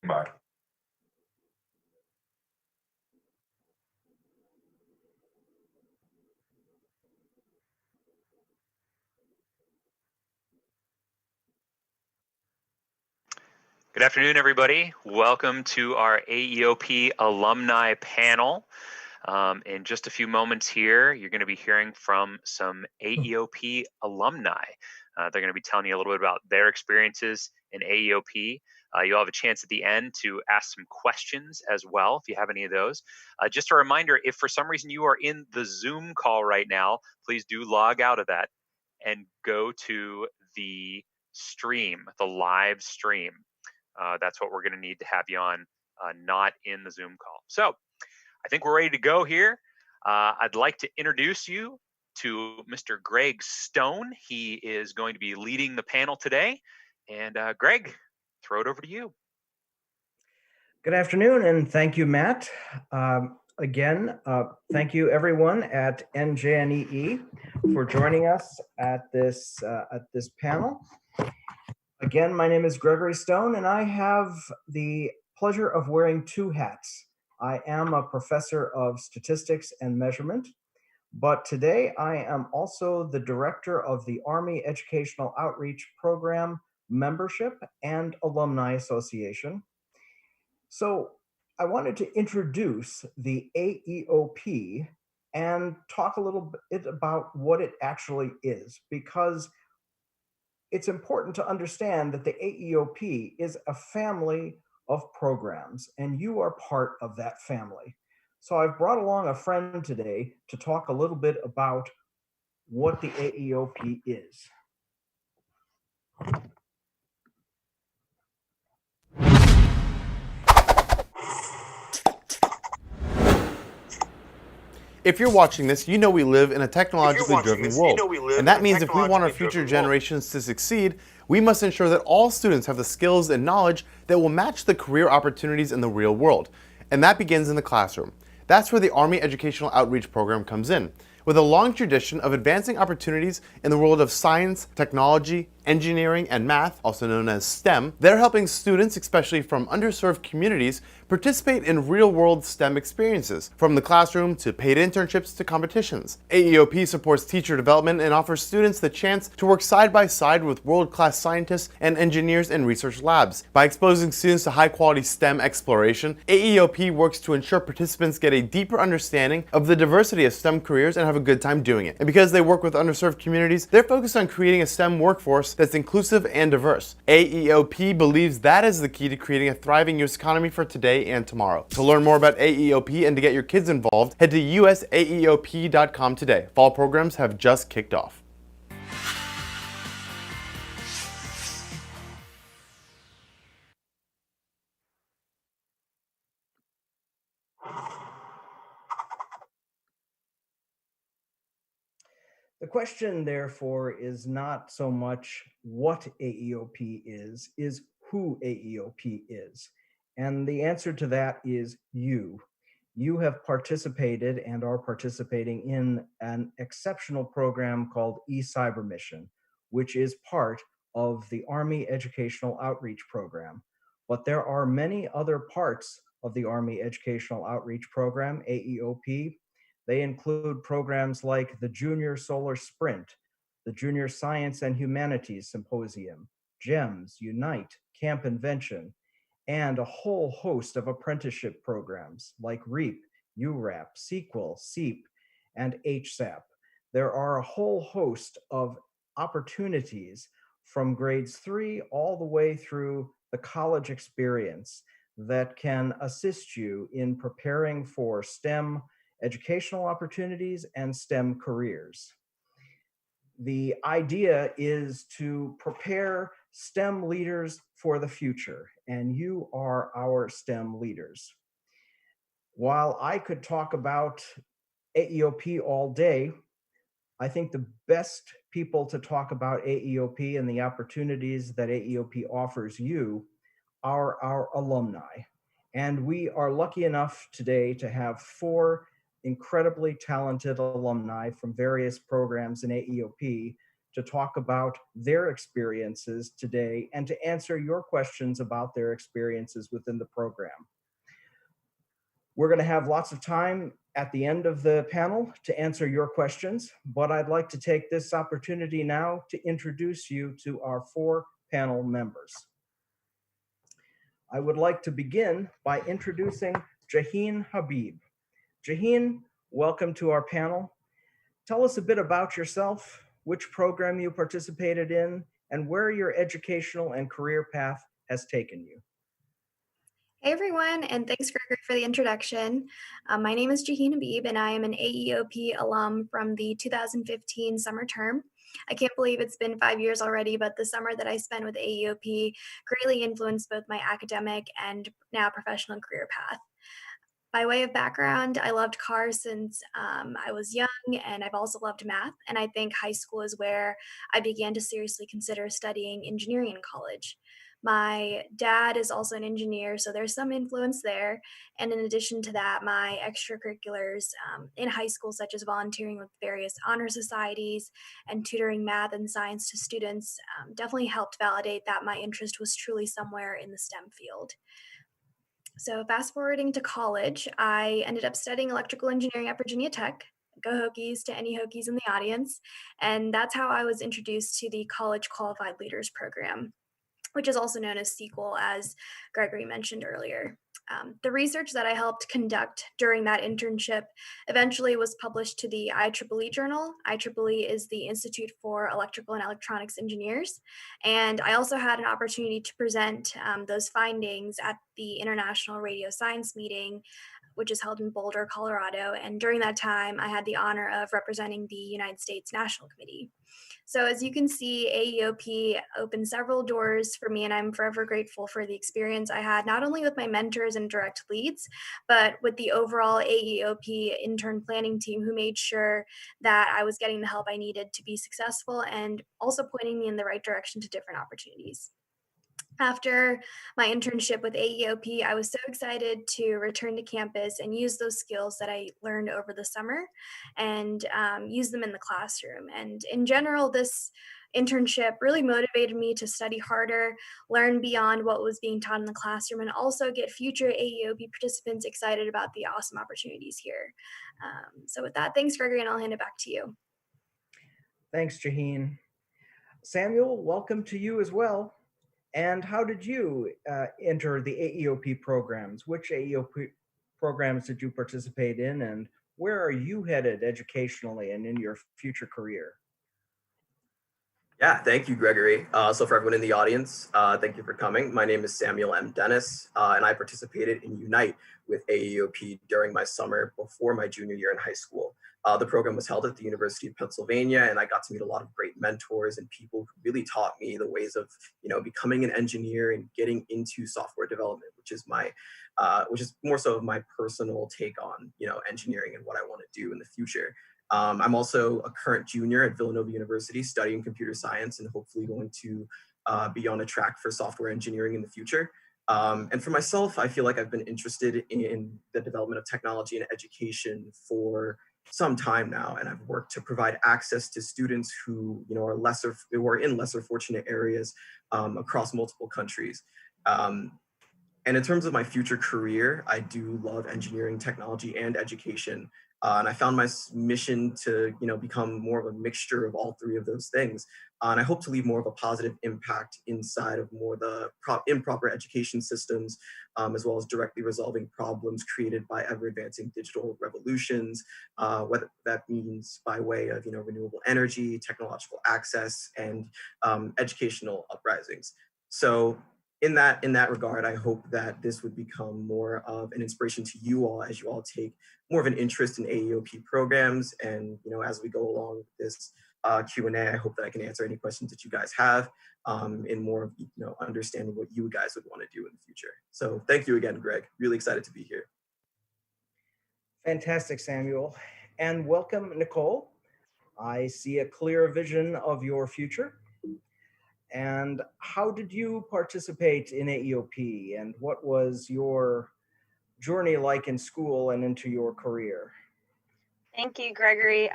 Bye. Good afternoon, everybody. Welcome to our AEOP alumni panel. In just a few moments here, you're going to be hearing from some AEOP alumni. They're going to be telling you a little bit about their experiences in AEOP. You'll have a chance at the end to ask some questions as well, if you have any of those. Just a reminder, if for some reason you are in the Zoom call right now, please do log out of that and go to the stream, the live stream. That's what we're going to need to have you on, not in the Zoom call. So I think we're ready to go here. I'd like to introduce you to Mr. Greg Stone. He is going to be leading the panel today. And Greg, throw it over to you. Good afternoon, and thank you, Matt. Again, thank you everyone at NJNEE for joining us at this panel. Again, my name is Gregory Stone, and I have the pleasure of wearing two hats. I am a professor of statistics and measurement, but today I am also the director of the Army Educational Outreach Program Membership and Alumni Association. So I wanted to introduce the AEOP and talk a little bit about what it actually is, because it's important to understand that the AEOP is a family of programs, and you are part of that family. So I've brought along a friend today to talk a little bit about what the AEOP is. If you're watching this, you know we live in a technologically driven world. And that means if we want our future generations to succeed, we must ensure that all students have the skills and knowledge that will match the career opportunities in the real world. And that begins in the classroom. That's where the Army Educational Outreach Program comes in. With a long tradition of advancing opportunities in the world of science, technology, engineering, and math, also known as STEM, they're helping students, especially from underserved communities, participate in real-world STEM experiences, from the classroom to paid internships to competitions. AEOP supports teacher development and offers students the chance to work side by side with world-class scientists and engineers in research labs. By exposing students to high-quality STEM exploration, AEOP works to ensure participants get a deeper understanding of the diversity of STEM careers and have a good time doing it. And because they work with underserved communities, they're focused on creating a STEM workforce that's inclusive and diverse. AEOP believes that is the key to creating a thriving U.S. economy for today and tomorrow. To learn more about AEOP and to get your kids involved, head to usaeop.com today. Fall programs have just kicked off. The question, therefore, is not so much what AEOP is who AEOP is. And the answer to that is you. You have participated and are participating in an exceptional program called eCyber Mission, which is part of the Army Educational Outreach Program. But there are many other parts of the Army Educational Outreach Program, AEOP. They include programs like the Junior Solar Sprint, the Junior Science and Humanities Symposium, GEMS, Unite, Camp Invention, and a whole host of apprenticeship programs like REAP, URAP, SEQUEL, SEEP, and HSAP. There are a whole host of opportunities from grades 3 all the way through the college experience that can assist you in preparing for STEM educational opportunities and STEM careers. The idea is to prepare STEM leaders for the future, and you are our STEM leaders. While I could talk about AEOP all day, I think the best people to talk about AEOP and the opportunities that AEOP offers you are our alumni. And we are lucky enough today to have 4 incredibly talented alumni from various programs in AEOP to talk about their experiences today and to answer your questions about their experiences within the program. We're going to have lots of time at the end of the panel to answer your questions, but I'd like to take this opportunity now to introduce you to our 4 panel members. I would like to begin by introducing Jaheen Habib. Jaheen, welcome to our panel. Tell us a bit about yourself, which program you participated in, and where your educational and career path has taken you. Hey everyone, and thanks Gregory for the introduction. My name is Jaheen Habib, and I am an AEOP alum from the 2015 summer term. I can't believe it's been 5 years already, but the summer that I spent with AEOP greatly influenced both my academic and now professional career path. By way of background, I loved cars since I was young, and I've also loved math, and I think high school is where I began to seriously consider studying engineering in college. My dad is also an engineer, so there's some influence there. And in addition to that, my extracurriculars in high school, such as volunteering with various honor societies and tutoring math and science to students, definitely helped validate that my interest was truly somewhere in the STEM field. So fast forwarding to college, I ended up studying electrical engineering at Virginia Tech. Go Hokies to any Hokies in the audience. And that's how I was introduced to the College Qualified Leaders Program, which is also known as SQL, as Gregory mentioned earlier. The research that I helped conduct during that internship eventually was published to the IEEE journal. IEEE is the Institute for Electrical and Electronics Engineers. And I also had an opportunity to present those findings at the International Radio Science Meeting, which is held in Boulder, Colorado. And during that time, I had the honor of representing the United States National Committee. So as you can see, AEOP opened several doors for me, and I'm forever grateful for the experience I had, not only with my mentors and direct leads, but with the overall AEOP intern planning team, who made sure that I was getting the help I needed to be successful and also pointing me in the right direction to different opportunities. After my internship with AEOP, I was so excited to return to campus and use those skills that I learned over the summer and use them in the classroom. And in general, this internship really motivated me to study harder, learn beyond what was being taught in the classroom, and also get future AEOP participants excited about the awesome opportunities here. So with that, thanks, Gregory, and I'll hand it back to you. Thanks, Jaheen. Samuel, welcome to you as well. And how did you enter the AEOP programs? Which AEOP programs did you participate in, and where are you headed educationally and in your future career? Yeah, thank you, Gregory. So for everyone in the audience, thank you for coming. My name is Samuel M. Dennis, and I participated in Unite with AEOP during my summer before my junior year in high school. The program was held at the University of Pennsylvania, and I got to meet a lot of great mentors and people who really taught me the ways of, becoming an engineer and getting into software development, which is more so of my personal take on, engineering and what I want to do in the future. I'm also a current junior at Villanova University studying computer science and hopefully going to be on a track for software engineering in the future. And for myself, I feel like I've been interested in the development of technology and education for some time now, and I've worked to provide access to students who are in lesser fortunate areas across multiple countries. And in terms of my future career, I do love engineering, technology, and education. And I found my mission to, become more of a mixture of all three of those things. And I hope to leave more of a positive impact inside of more the improper education systems, as well as directly resolving problems created by ever-advancing digital revolutions, whether that means by way of, renewable energy, technological access, and educational uprisings. So in that regard, I hope that this would become more of an inspiration to you all as you all take more of an interest in AEOP programs. And, as we go along with this Q&A, I hope that I can answer any questions that you guys have in more of, understanding what you guys would want to do in the future. So thank you again, Greg. Really excited to be here. Fantastic, Samuel. And welcome, Nicole. I see a clear vision of your future. And how did you participate in AEOP, and what was your journey like in school and into your career? Thank you, Gregory.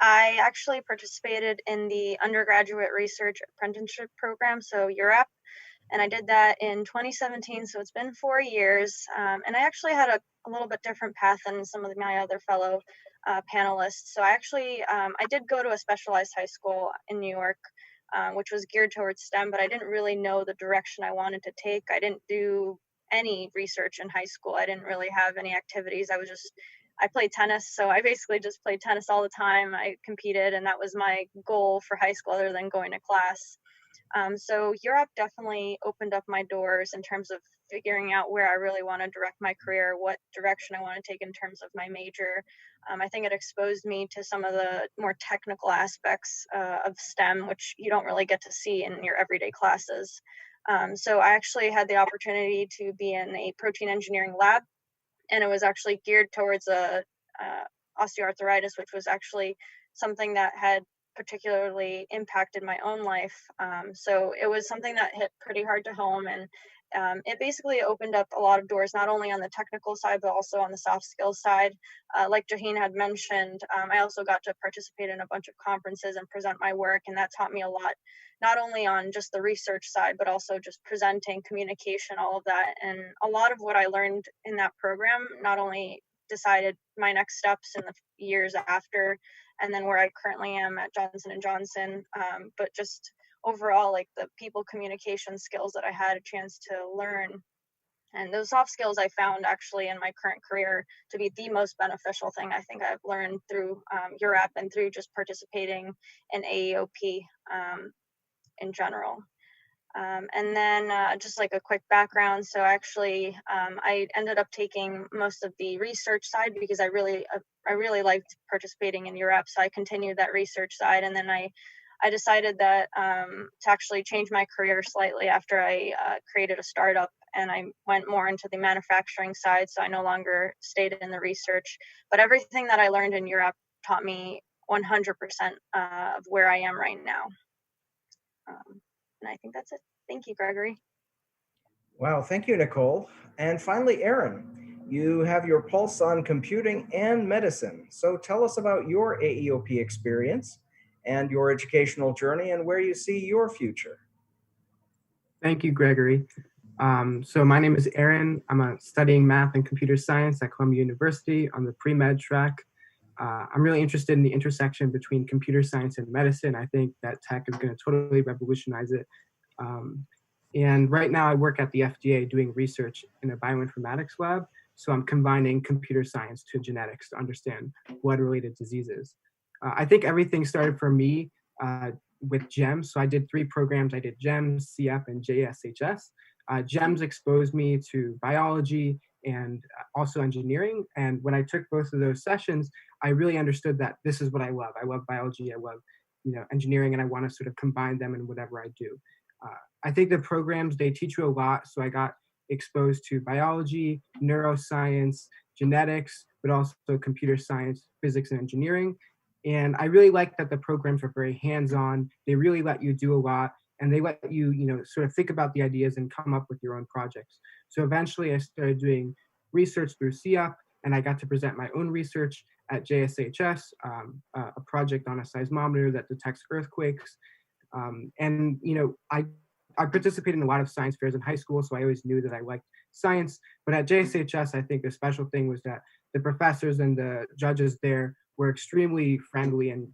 I actually participated in the undergraduate research apprenticeship program, so URAP, and I did that in 2017, so it's been 4 years. And I actually had a little bit different path than some of my other fellow panelists. So I did go to a specialized high school in New York, which was geared towards STEM, but I didn't really know the direction I wanted to take. I didn't do any research in high school. I didn't really have any activities. I played tennis, so I basically just played tennis all the time. I competed, and that was my goal for high school, other than going to class. So Europe definitely opened up my doors in terms of figuring out where I really want to direct my career, what direction I want to take in terms of my major. I think it exposed me to some of the more technical aspects of STEM, which you don't really get to see in your everyday classes. So I actually had the opportunity to be in a protein engineering lab, and it was actually geared towards osteoarthritis, which was actually something that had particularly impacted my own life. So it was something that hit pretty hard to home, and it basically opened up a lot of doors, not only on the technical side, but also on the soft skills side. Like Jaheen had mentioned, I also got to participate in a bunch of conferences and present my work, and that taught me a lot, not only on just the research side, but also just presenting, communication, all of that. And a lot of what I learned in that program not only decided my next steps in the years after, and then where I currently am at Johnson & Johnson, but just overall, like the people communication skills that I had a chance to learn. And those soft skills I found actually in my current career to be the most beneficial thing I think I've learned through URAP and through just participating in AEOP in general. And then just like a quick background. So actually, I ended up taking most of the research side because I really liked participating in URAP. So I continued that research side. And then I decided that to actually change my career slightly after I created a startup, and I went more into the manufacturing side. So I no longer stayed in the research, but everything that I learned in URAP taught me 100% of where I am right now. And I think that's it. Thank you, Gregory. Wow, thank you, Nicole. And finally, Aaron, you have your pulse on computing and medicine. So tell us about your AEOP experience and your educational journey and where you see your future. Thank you, Gregory. So my name is Aaron. I'm studying math and computer science at Columbia University on the pre-med track. I'm really interested in the intersection between computer science and medicine. I think that tech is going to totally revolutionize it. And right now I work at the FDA doing research in a bioinformatics lab. So I'm combining computer science to genetics to understand blood-related diseases. I think everything started for me with GEMS. So I did 3 programs. I did GEMS, CF, and JSHS. GEMS exposed me to biology and also engineering. And when I took both of those sessions, I really understood that this is what I love. I love biology, I love engineering, and I want to sort of combine them in whatever I do. I think the programs, they teach you a lot. So I got exposed to biology, neuroscience, genetics, but also computer science, physics, and engineering. And I really like that the programs are very hands-on. They really let you do a lot, and they let you, sort of think about the ideas and come up with your own projects. So eventually I started doing research through CF, and I got to present my own research at JSHS, a project on a seismometer that detects earthquakes. I participated in a lot of science fairs in high school, so I always knew that I liked science. But at JSHS, I think the special thing was that the professors and the judges there were extremely friendly, and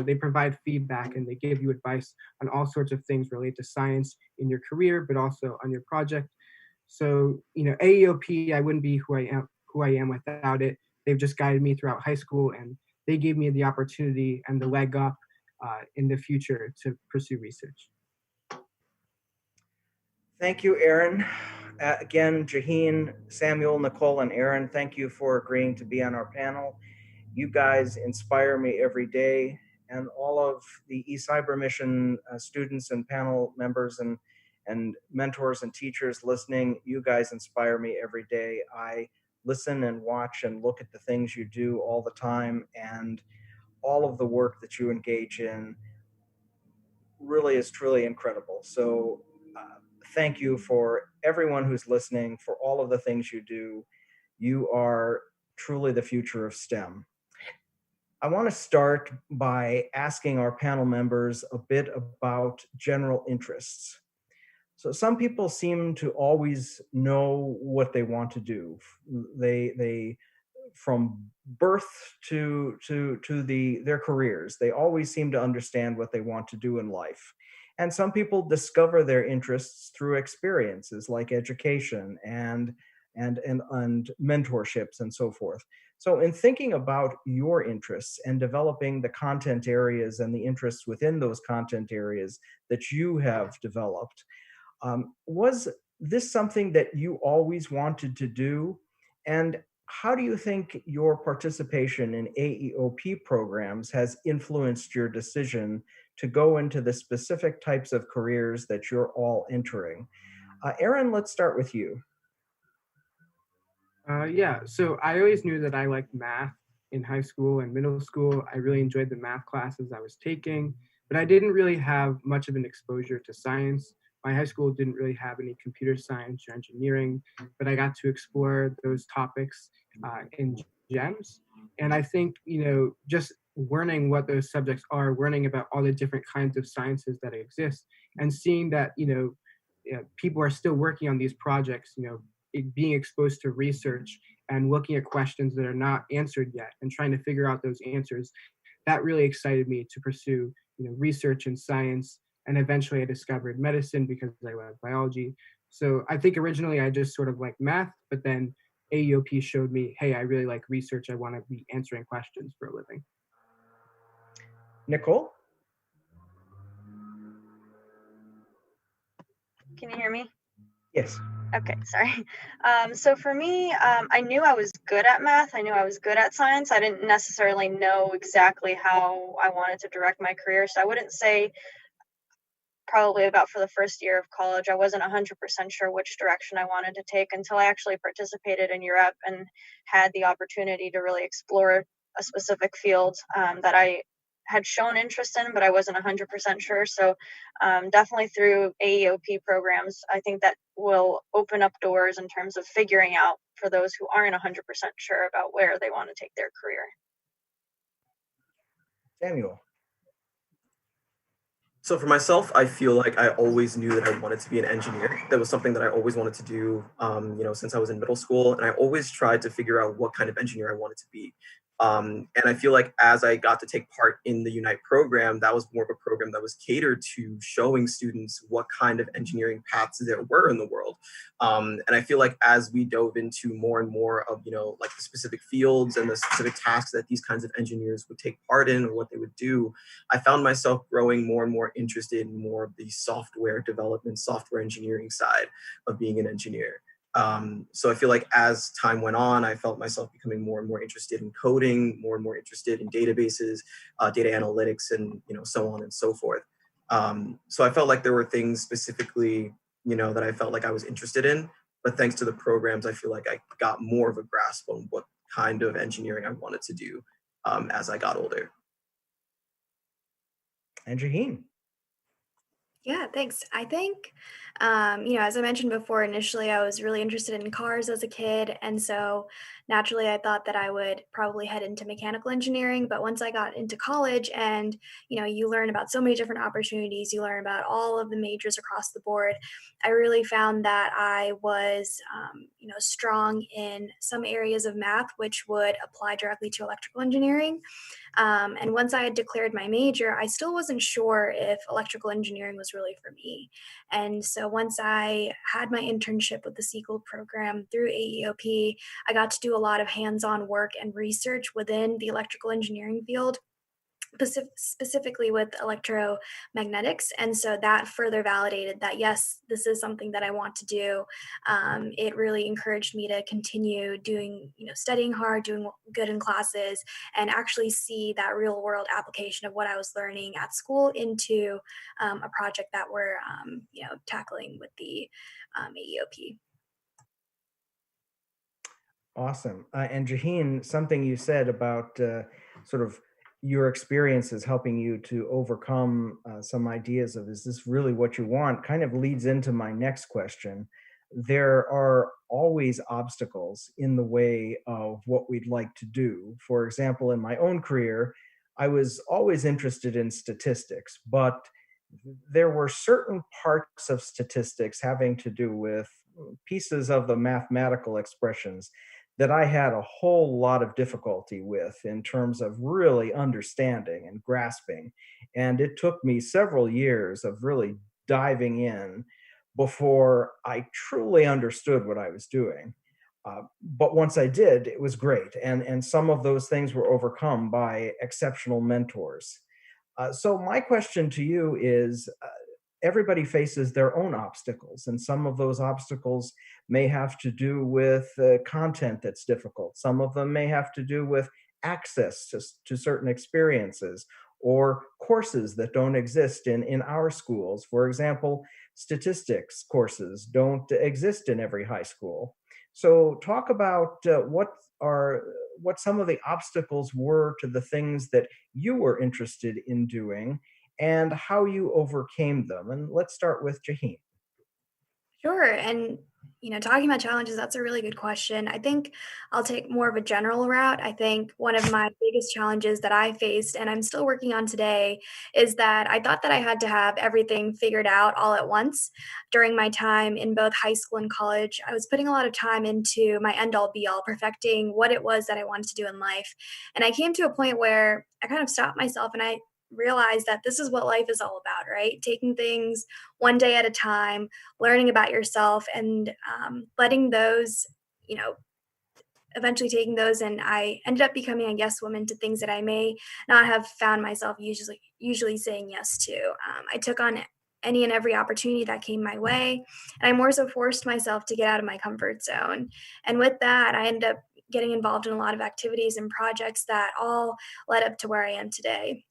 they provide feedback and they give you advice on all sorts of things related to science in your career, but also on your project. So AEOP, I wouldn't be who I am without it. They've just guided me throughout high school, and they gave me the opportunity and the leg up in the future to pursue research. Thank you, Aaron. Again, Jaheen, Samuel, Nicole, and Aaron, thank you for agreeing to be on our panel. You guys inspire me every day, and all of the eCyber Mission students and panel members and mentors and teachers listening, you guys inspire me every day. I listen and watch and look at the things you do all the time, and all of the work that you engage in really is truly incredible. So thank you for everyone who's listening, for all of the things you do. You are truly the future of STEM. I want to start by asking our panel members a bit about general interests. So some people seem to always know what they want to do. They from birth to their careers, they always seem to understand what they want to do in life. And some people discover their interests through experiences like education and mentorships and so forth. So in thinking about your interests and developing the content areas and the interests within those content areas that you have developed, was this something that you always wanted to do? And how do you think your participation in AEOP programs has influenced your decision to go into the specific types of careers that you're all entering? Aaron, let's start with you. Yeah, so I always knew that I liked math in high school and middle school. I really enjoyed the math classes I was taking, but I didn't really have much of an exposure to science. My high school didn't really have any computer science or engineering, but I got to explore those topics in GEMS. And I think, just learning what those subjects are, learning about all the different kinds of sciences that exist, and seeing that, people are still working on these projects, being exposed to research and looking at questions that are not answered yet and trying to figure out those answers, that really excited me to pursue research in science. And eventually I discovered medicine because I love biology. So I think originally I just sort of liked math, but then AEOP showed me, hey, I really like research. I want to be answering questions for a living. Nicole? Can you hear me? Yes. Okay, sorry. So for me, I knew I was good at math. I knew I was good at science. I didn't necessarily know exactly how I wanted to direct my career. So I wouldn't say probably about for the first year of college, I wasn't 100% sure which direction I wanted to take until I actually participated in Europe and had the opportunity to really explore a specific field that I had shown interest in, but I wasn't 100% sure. So definitely through AEOP programs, I think that will open up doors in terms of figuring out for those who aren't 100% sure about where they want to take their career. Samuel? So for myself, I feel like I always knew that I wanted to be an engineer. That was something that I always wanted to do, since I was in middle school. And I always tried to figure out what kind of engineer I wanted to be. And I feel like as I got to take part in the Unite program, that was more of a program that was catered to showing students what kind of engineering paths there were in the world. And I feel like as we dove into more and more of, like the specific fields and the specific tasks that these kinds of engineers would take part in or what they would do, I found myself growing more and more interested in more of the software development, software engineering side of being an engineer. So I feel like as time went on, I felt myself becoming more and more interested in coding, more and more interested in databases, data analytics, and so on and so forth. So I felt like there were things specifically, that I felt like I was interested in. But thanks to the programs, I feel like I got more of a grasp on what kind of engineering I wanted to do as I got older. And Jaheen? Yeah, thanks. I think, as I mentioned before, initially I was really interested in cars as a kid. And so naturally I thought that I would probably head into mechanical engineering. But once I got into college and, you learn about so many different opportunities, you learn about all of the majors across the board, I really found that I was, strong in some areas of math, which would apply directly to electrical engineering. And once I had declared my major, I still wasn't sure if electrical engineering was really for me. And so once I had my internship with the Sequel program through AEOP, I got to do a lot of hands-on work and research within the electrical engineering field, specifically with electromagnetics. And so that further validated that, yes, this is something that I want to do. It really encouraged me to continue doing, studying hard, doing good in classes, and actually see that real world application of what I was learning at school into a project that we're, tackling with the AEOP. Awesome. And Jaheen, something you said about sort of your experiences helping you to overcome some ideas of, is this really what you want, kind of leads into my next question. There are always obstacles in the way of what we'd like to do. For example, in my own career, I was always interested in statistics, but there were certain parts of statistics having to do with pieces of the mathematical expressions that I had a whole lot of difficulty with in terms of really understanding and grasping. And it took me several years of really diving in before I truly understood what I was doing. But once I did, it was great. And some of those things were overcome by exceptional mentors. So, my question to you is everybody faces their own obstacles, and some of those obstacles may have to do with content that's difficult. Some of them may have to do with access to certain experiences or courses that don't exist in our schools. For example, statistics courses don't exist in every high school. So, talk about what some of the obstacles were to the things that you were interested in doing and how you overcame them. And let's start with Jaheen. Sure. And, talking about challenges, that's a really good question. I think I'll take more of a general route. I think one of my biggest challenges that I faced and I'm still working on today is that I thought that I had to have everything figured out all at once. During my time in both high school and college, I was putting a lot of time into my end all be all, perfecting what it was that I wanted to do in life. And I came to a point where I kind of stopped myself and I realized that this is what life is all about, right? Taking things one day at a time, learning about yourself, and letting those, you know, eventually taking those, and I ended up becoming a yes woman to things that I may not have found myself usually saying yes to. I took on any and every opportunity that came my way, and I more so forced myself to get out of my comfort zone. And with that, I ended up getting involved in a lot of activities and projects that all led up to where I am today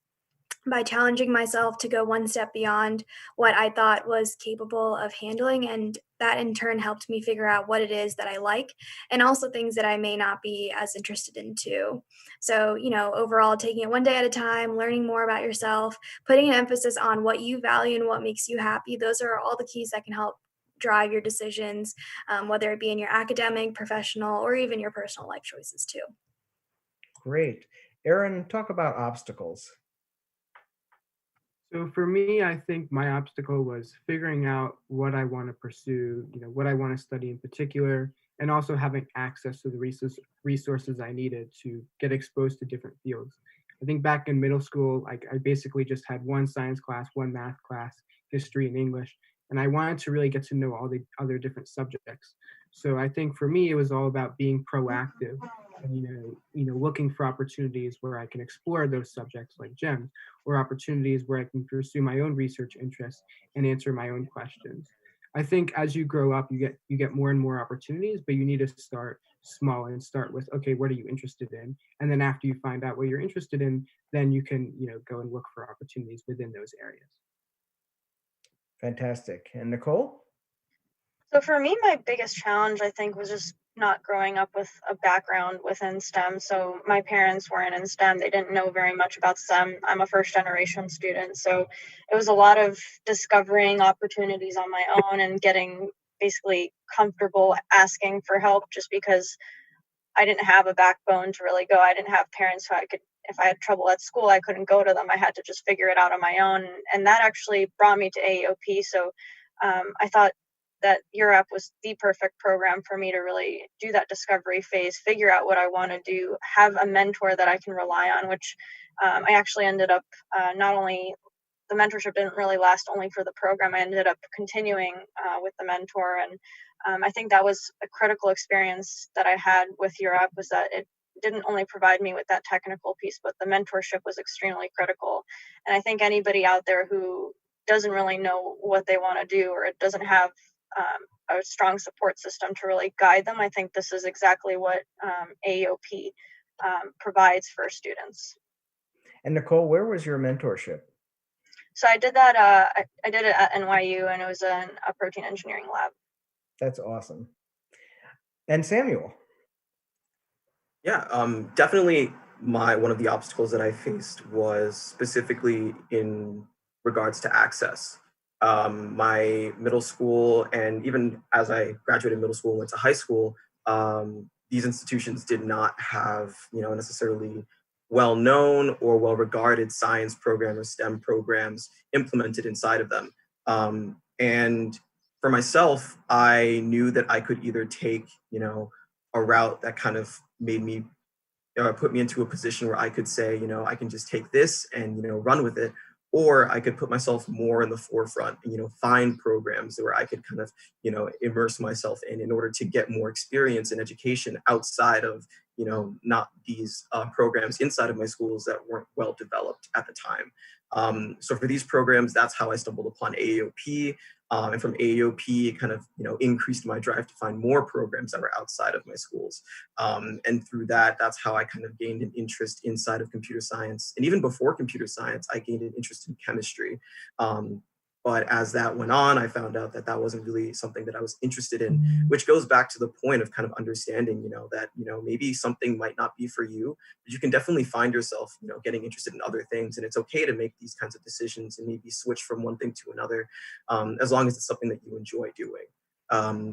by challenging myself to go one step beyond what I thought was capable of handling. And that in turn helped me figure out what it is that I like and also things that I may not be as interested in too. So, overall, taking it one day at a time, learning more about yourself, putting an emphasis on what you value and what makes you happy, those are all the keys that can help drive your decisions, whether it be in your academic, professional, or even your personal life choices too. Great. Aaron, talk about obstacles. So for me, I think my obstacle was figuring out what I want to pursue, what I want to study in particular, and also having access to the resources I needed to get exposed to different fields. I think back in middle school, I basically just had one science class, one math class, history and English, and I wanted to really get to know all the other different subjects. So I think for me, it was all about being proactive, and, looking for opportunities where I can explore those subjects like GEMS, or opportunities where I can pursue my own research interests and answer my own questions. I think as you grow up, you get more and more opportunities, but you need to start small and start with, okay, what are you interested in? And then after you find out what you're interested in, then you can, go and look for opportunities within those areas. Fantastic. And Nicole? So for me, my biggest challenge, I think, was just not growing up with a background within STEM. So my parents weren't in STEM. They didn't know very much about STEM. I'm a first generation student. So it was a lot of discovering opportunities on my own and getting basically comfortable asking for help just because I didn't have a backbone to really go. I didn't have parents who I could, if I had trouble at school, I couldn't go to them. I had to just figure it out on my own. And that actually brought me to AEOP. So I thought that URAP was the perfect program for me to really do that discovery phase, figure out what I want to do, have a mentor that I can rely on, which I actually ended up not only the mentorship didn't really last only for the program. I ended up continuing with the mentor. And I think that was a critical experience that I had with URAP, was that it didn't only provide me with that technical piece, but the mentorship was extremely critical. And I think anybody out there who doesn't really know what they want to do, or it doesn't have a strong support system to really guide them, I think this is exactly what AEOP provides for students. And Nicole, where was your mentorship? So I did that. I did it at NYU, and it was in a protein engineering lab. That's awesome. And Samuel? Yeah, definitely one of the obstacles that I faced was specifically in regards to access. my middle school, and even as I graduated middle school and went to high school, these institutions did not have, necessarily well-known or well-regarded science programs or STEM programs implemented inside of them. And for myself, I knew that I could either take, a route that kind of made me put me into a position where I could say, I can just take this and, run with it. Or I could put myself more in the forefront and, find programs where I could kind of, immerse myself in order to get more experience and education outside of, not these programs inside of my schools that weren't well developed at the time. So for these programs, that's how I stumbled upon AEOP. And from AEOP, it kind of, increased my drive to find more programs that were outside of my schools. And through that, that's how I kind of gained an interest inside of computer science. And even before computer science, I gained an interest in chemistry. But as that went on, I found out that that wasn't really something that I was interested in, which goes back to the point of kind of understanding, that, maybe something might not be for you, but you can definitely find yourself, getting interested in other things. And it's okay to make these kinds of decisions and maybe switch from one thing to another, as long as it's something that you enjoy doing.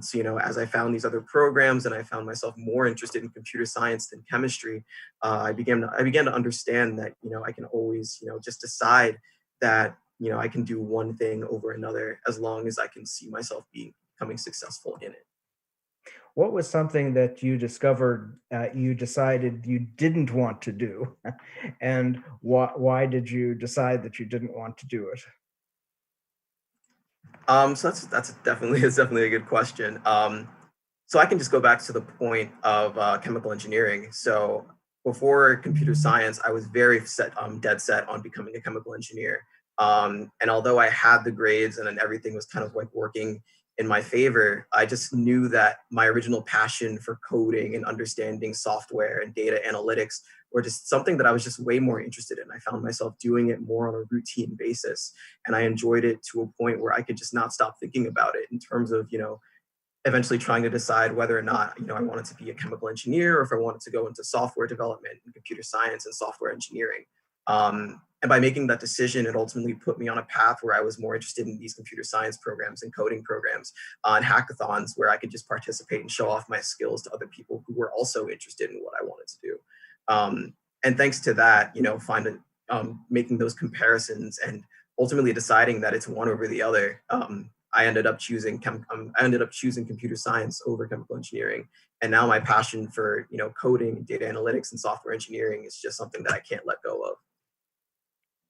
So, as I found these other programs and I found myself more interested in computer science than chemistry, I began to understand that, I can always, just decide that, I can do one thing over another as long as I can see myself becoming successful in it. What was something that you discovered you decided you didn't want to do? And why did you decide that you didn't want to do it? So that's definitely it's definitely a good question. So I can just go back to the point of chemical engineering. So before computer science, I was very dead set on becoming a chemical engineer. And although I had the grades and then everything was kind of like working in my favor, I just knew that my original passion for coding and understanding software and data analytics were just something that I was just way more interested in. I found myself doing it more on a routine basis. And I enjoyed it to a point where I could just not stop thinking about it in terms of, eventually trying to decide whether or not, I wanted to be a chemical engineer or if I wanted to go into software development and computer science and software engineering. And by making that decision, it ultimately put me on a path where I was more interested in these computer science programs and coding programs and hackathons where I could just participate and show off my skills to other people who were also interested in what I wanted to do. And thanks to that, making those comparisons and ultimately deciding that it's one over the other. I ended up choosing computer science over chemical engineering, and now my passion for coding, data analytics, and software engineering is just something that I can't let go of.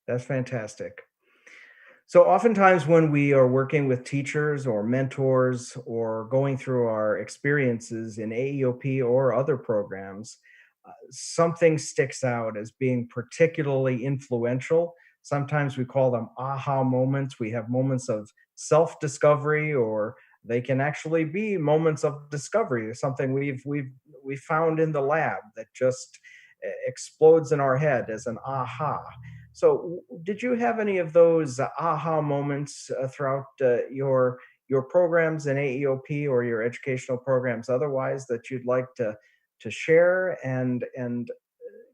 That's fantastic. So oftentimes when we are working with teachers or mentors or going through our experiences in AEOP or other programs, something sticks out as being particularly influential. Sometimes we call them aha moments. We have moments of self-discovery, or they can actually be moments of discovery, something we found in the lab that just explodes in our head as an aha. So, did you have any of those aha moments throughout your programs in AEOP or your educational programs otherwise that you'd like to share and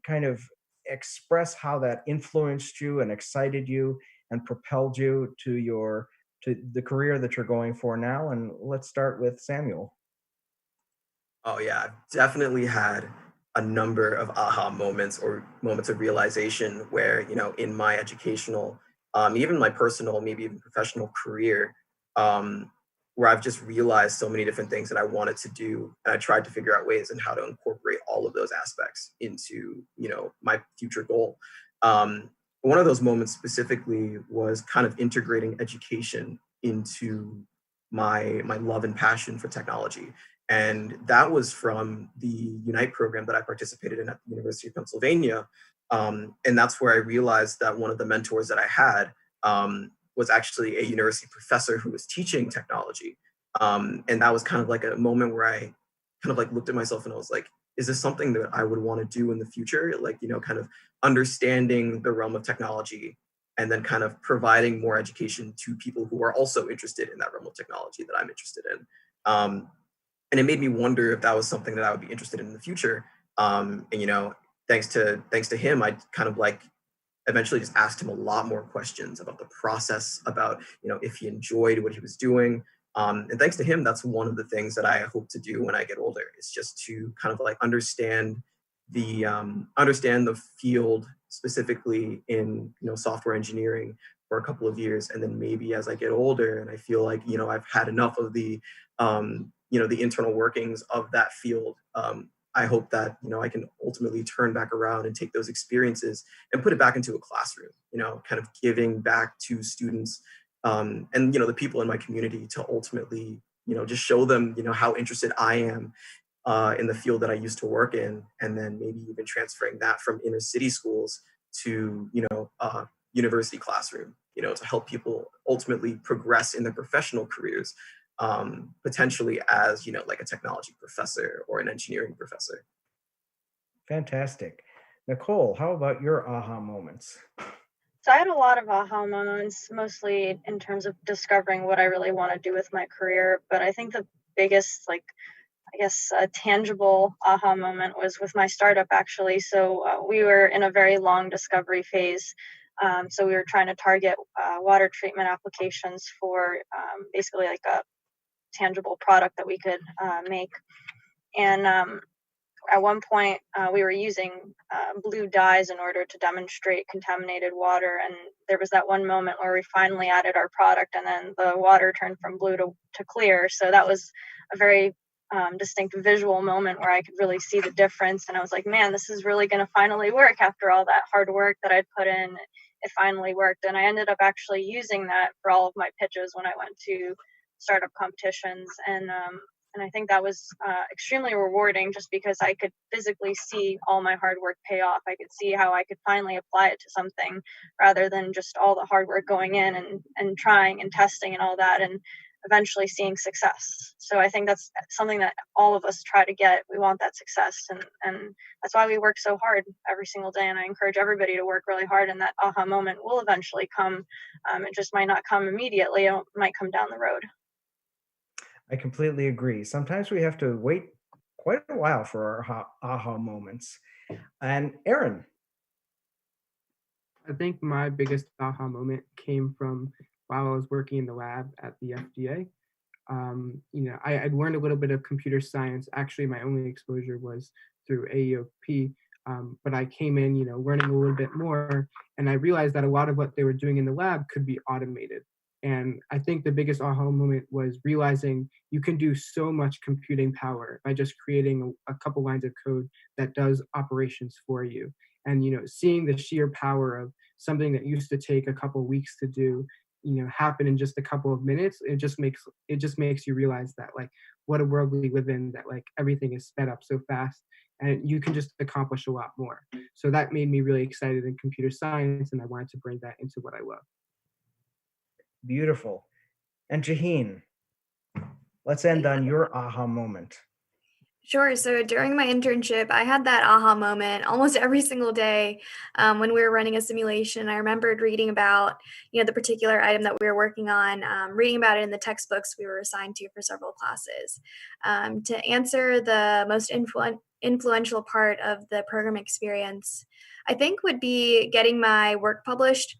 kind of express how that influenced you and excited you and propelled you to the career that you're going for now? And let's start with Samuel. Oh yeah, I've definitely had a number of aha moments or moments of realization where, in my educational, even my personal, maybe even professional career, um, where I've just realized so many different things that I wanted to do. And I tried to figure out ways and how to incorporate all of those aspects into, my future goal. One of those moments specifically was kind of integrating education into my love and passion for technology. And that was from the Unite program that I participated in at the University of Pennsylvania. And that's where I realized that one of the mentors that I had was actually a university professor who was teaching technology. And that was kind of like a moment where I kind of like looked at myself and I was like, is this something that I would want to do in the future? Like, kind of understanding the realm of technology and then kind of providing more education to people who are also interested in that realm of technology that I'm interested in. And it made me wonder if that was something that I would be interested in the future. And thanks to him, I kind of like eventually just asked him a lot more questions about the process, about, if he enjoyed what he was doing. And thanks to him, that's one of the things that I hope to do when I get older, is just to kind of like understand the field, specifically in software engineering, for a couple of years, and then maybe as I get older and I feel like I've had enough of the the internal workings of that field, I hope that I can ultimately turn back around and take those experiences and put it back into a classroom, kind of giving back to students, and the people in my community, to ultimately just show them how interested I am in the field that I used to work in, and then maybe even transferring that from inner city schools to university classroom, to help people ultimately progress in their professional careers, potentially as like a technology professor or an engineering professor. Fantastic. Nicole, how about your aha moments? So I had a lot of aha moments, mostly in terms of discovering what I really want to do with my career. But I think the biggest, a tangible aha moment was with my startup, actually. So we were in a very long discovery phase. So we were trying to target water treatment applications for basically like a tangible product that we could make. And at one point, we were using blue dyes in order to demonstrate contaminated water. And there was that one moment where we finally added our product, and then the water turned from blue to clear. So that was a very distinct visual moment where I could really see the difference. And I was like, man, this is really going to finally work after all that hard work that I'd put in. It finally worked. And I ended up actually using that for all of my pitches when I went to startup competitions. And I think that was extremely rewarding, just because I could physically see all my hard work pay off. I could see how I could finally apply it to something, rather than just all the hard work going in and trying and testing and all that, and eventually seeing success. So I think that's something that all of us try to get. We want that success, and that's why we work so hard every single day. And I encourage everybody to work really hard, and that aha moment will eventually come. It just might not come immediately. It might come down the road. I completely agree. Sometimes we have to wait quite a while for our aha moments. And Aaron. I think my biggest aha moment came from while I was working in the lab at the FDA. I'd learned a little bit of computer science. Actually, my only exposure was through AEOP, but I came in, learning a little bit more, and I realized that a lot of what they were doing in the lab could be automated. And I think the biggest aha moment was realizing you can do so much computing power by just creating a couple lines of code that does operations for you. And seeing the sheer power of something that used to take a couple weeks to do, happen in just a couple of minutes, it just makes you realize that, like, what a world we live in, that like everything is sped up so fast and you can just accomplish a lot more. So that made me really excited in computer science, and I wanted to bring that into what I love. Beautiful. And Jaheen, let's end on your aha moment. Sure. So during my internship, I had that aha moment almost every single day when we were running a simulation. I remembered reading about, the particular item that we were working on, reading about it in the textbooks we were assigned to for several classes. To answer the most influential part of the program experience, I think would be getting my work published.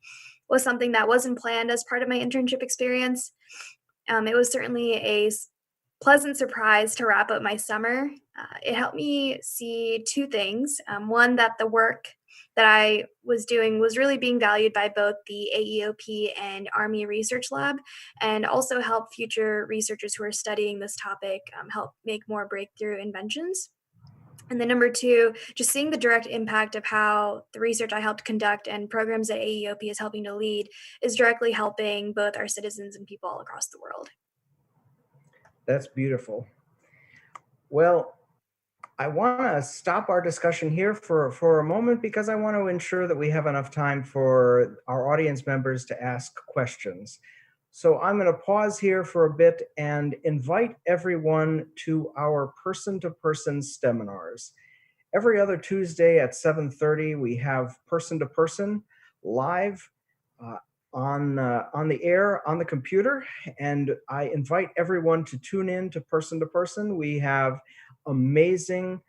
Was something that wasn't planned as part of my internship experience. It was certainly a pleasant surprise to wrap up my summer. It helped me see two things. One, that the work that I was doing was really being valued by both the AEOP and Army Research Lab, and also help future researchers who are studying this topic help make more breakthrough inventions. And then number two, just seeing the direct impact of how the research I helped conduct and programs that AEOP is helping to lead is directly helping both our citizens and people all across the world. That's beautiful. Well, I want to stop our discussion here for a moment, because I want to ensure that we have enough time for our audience members to ask questions. So I'm going to pause here for a bit and invite everyone to our person-to-person seminars. Every other Tuesday at 7:30, we have person-to-person live on the air, on the computer, and I invite everyone to tune in to person-to-person. We have amazing,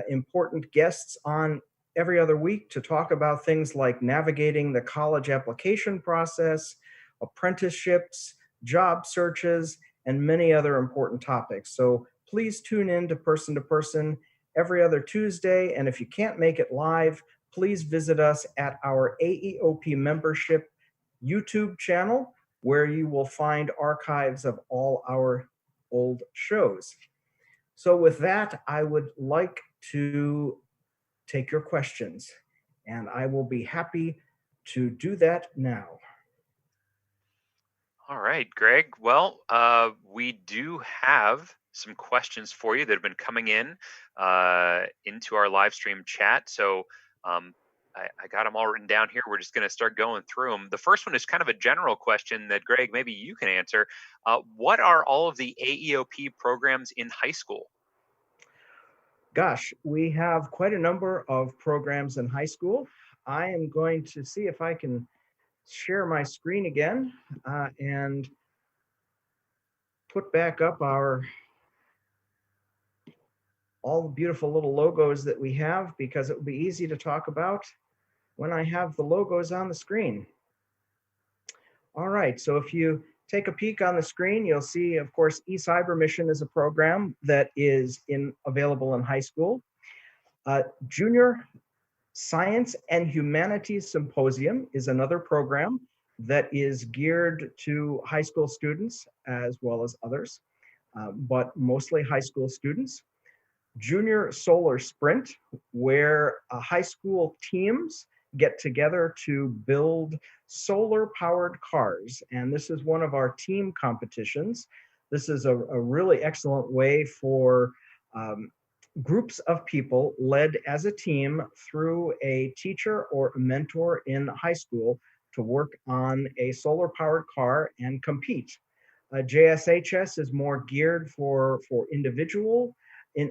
important guests on every other week to talk about things like navigating the college application process, apprenticeships, job searches, and many other important topics. So please tune in to Person every other Tuesday. And if you can't make it live, please visit us at our AEOP membership YouTube channel, where you will find archives of all our old shows. So with that, I would like to take your questions, and I will be happy to do that now. All right, Greg. Well, we do have some questions for you that have been coming in into our live stream chat. So I got them all written down here. We're just going to start going through them. The first one is kind of a general question that, Greg, maybe you can answer. What are all of the AEOP programs in high school? Gosh, we have quite a number of programs in high school. I am going to see if I can share my screen again and put back up all the beautiful little logos that we have, because it will be easy to talk about when I have the logos on the screen. All right, so if you take a peek on the screen, you'll see, of course, eCyber Mission is a program that is available in high school. Junior Science and Humanities Symposium is another program that is geared to high school students as well as others, but mostly high school students. Junior Solar Sprint, where high school teams get together to build solar-powered cars. And this is one of our team competitions. This is a really excellent way for groups of people led as a team through a teacher or a mentor in high school to work on a solar-powered car and compete. JSHS is more geared for individual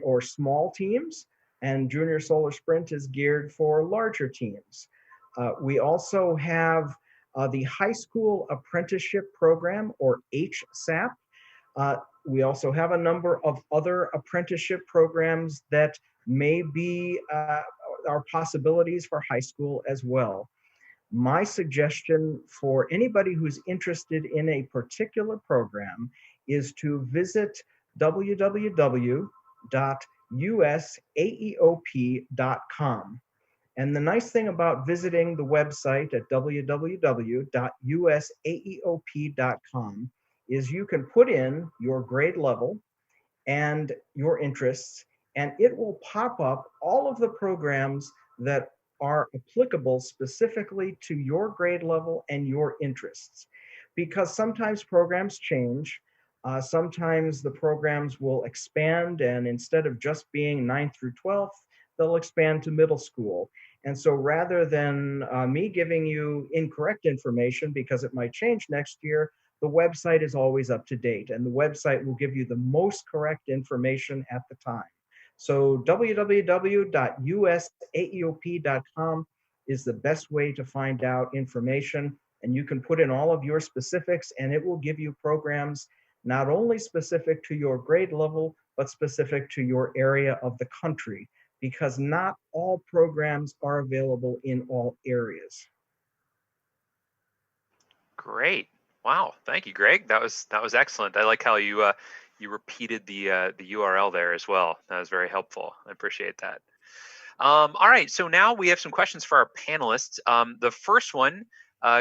or small teams, and Junior Solar Sprint is geared for larger teams. We also have the High School Apprenticeship Program, or HSAP. We also have a number of other apprenticeship programs that may be our possibilities for high school as well. My suggestion for anybody who's interested in a particular program is to visit www.usaeop.com. And the nice thing about visiting the website at www.usaeop.com is you can put in your grade level and your interests, and it will pop up all of the programs that are applicable specifically to your grade level and your interests. Because sometimes programs change, sometimes the programs will expand, and instead of just being 9th through 12th, they'll expand to middle school. And so rather than me giving you incorrect information because it might change next year, the website is always up to date, and the website will give you the most correct information at the time. So www.usaeop.com is the best way to find out information, and you can put in all of your specifics, and it will give you programs not only specific to your grade level, but specific to your area of the country, because not all programs are available in all areas. Great. Wow. Thank you, Greg. That was excellent. I like how you repeated the URL there as well. That was very helpful. I appreciate that. All right. So now we have some questions for our panelists. The first one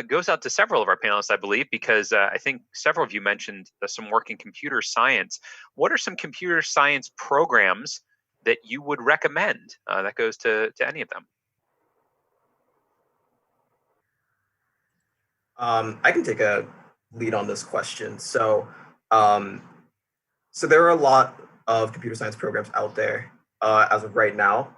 goes out to several of our panelists, I believe, because I think several of you mentioned some work in computer science. What are some computer science programs that you would recommend? That goes to any of them. I can take a lead on this question. So there are a lot of computer science programs out there as of right now.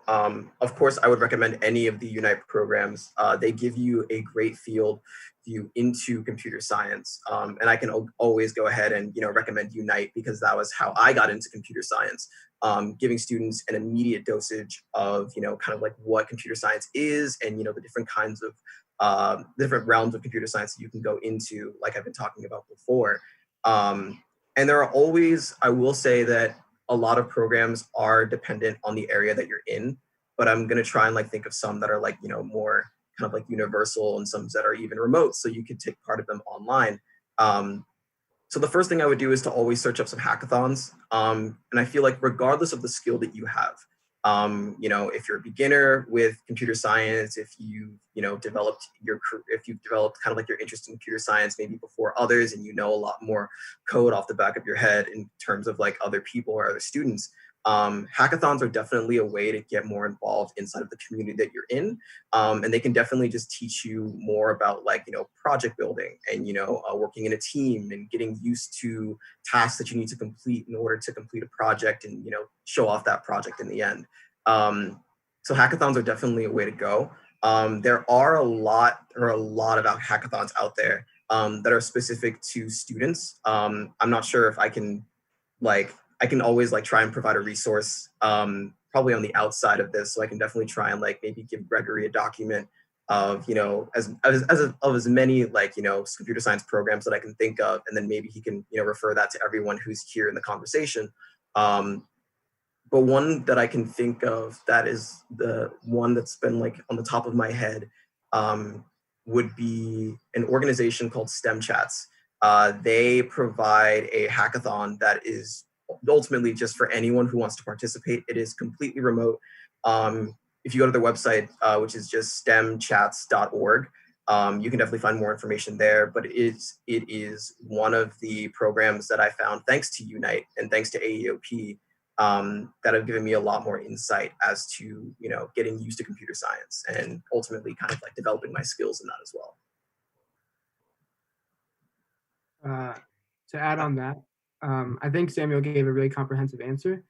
Of course, I would recommend any of the Unite programs. They give you a great field view into computer science. And I can always go ahead and recommend Unite, because that was how I got into computer science, giving students an immediate dosage of kind of like what computer science is, and the different kinds of different realms of computer science that you can go into, like I've been talking about before. And there are always, I will say that a lot of programs are dependent on the area that you're in. but I'm going to try and like think of some that are like, more kind of like universal, and some that are even remote, so you could take part of them online. So the first thing I would do is to always search up some hackathons. And I feel like regardless of the skill that you have, if you're a beginner with computer science, if if you've developed kind of like your interest in computer science maybe before others, and you know a lot more code off the back of your head in terms of like other people or other students, hackathons are definitely a way to get more involved inside of the community that you're in. And they can definitely just teach you more about like, project building and, working in a team and getting used to tasks that you need to complete in order to complete a project and, show off that project in the end. So hackathons are definitely a way to go. There are a lot of hackathons out there that are specific to students. I'm not sure if I can always like try and provide a resource probably on the outside of this, so I can definitely try and like maybe give Gregory a document of as many like computer science programs that I can think of, and then maybe he can refer that to everyone who's here in the conversation. But one that I can think of that is the one that's been like on the top of my head would be an organization called STEM Chats. They provide a hackathon that is ultimately just for anyone who wants to participate. It is completely remote. If you go to their website, which is just stemchats.org, you can definitely find more information there. But it is one of the programs that I found thanks to Unite and thanks to AEOP that have given me a lot more insight as to getting used to computer science and ultimately kind of like developing my skills in that as well. To add on that, I think Samuel gave a really comprehensive answer.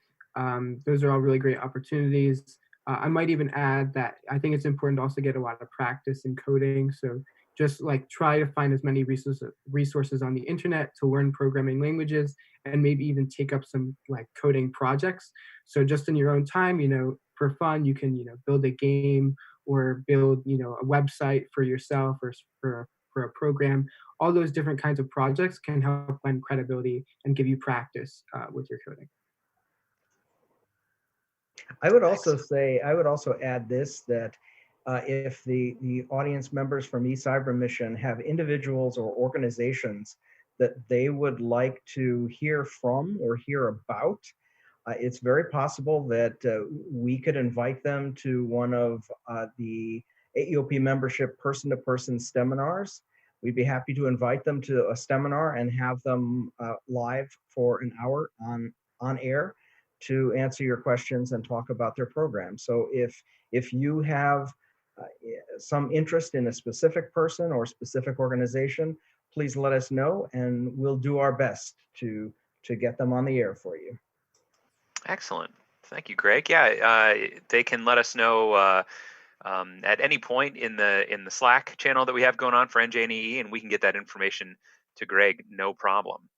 Those are all really great opportunities. I might even add that I think it's important to also get a lot of practice in coding. So just like try to find as many resources on the internet to learn programming languages, and maybe even take up some like coding projects. So just in your own time, for fun, you can, build a game or build, a website for yourself or for a program. All those different kinds of projects can help lend credibility and give you practice with your coding. I would also add this, that if the audience members from eCyber Mission have individuals or organizations that they would like to hear from or hear about, it's very possible that we could invite them to one of the AEOP membership person-to-person seminars. We'd be happy to invite them to a seminar and have them live for an hour on air to answer your questions and talk about their program. So if you have some interest in a specific person or specific organization, please let us know, and we'll do our best to get them on the air for you. Excellent. Thank you, Greg. Yeah, they can let us know at any point in the Slack channel that we have going on for NJNEE, and we can get that information to Greg, no problem.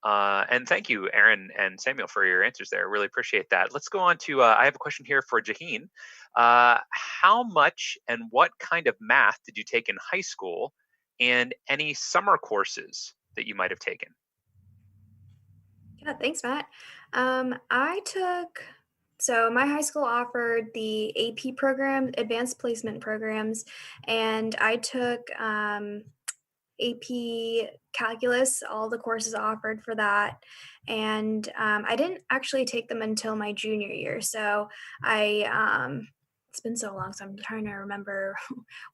And thank you, Aaron and Samuel, for your answers there. Really appreciate that. Let's go on to, I have a question here for Jaheen. How much and what kind of math did you take in high school, and any summer courses that you might have taken? Yeah, thanks, Matt. So my high school offered the AP program, Advanced Placement Programs, and I took AP Calculus, all the courses offered for that. And I didn't actually take them until my junior year. So it's been so long, so I'm trying to remember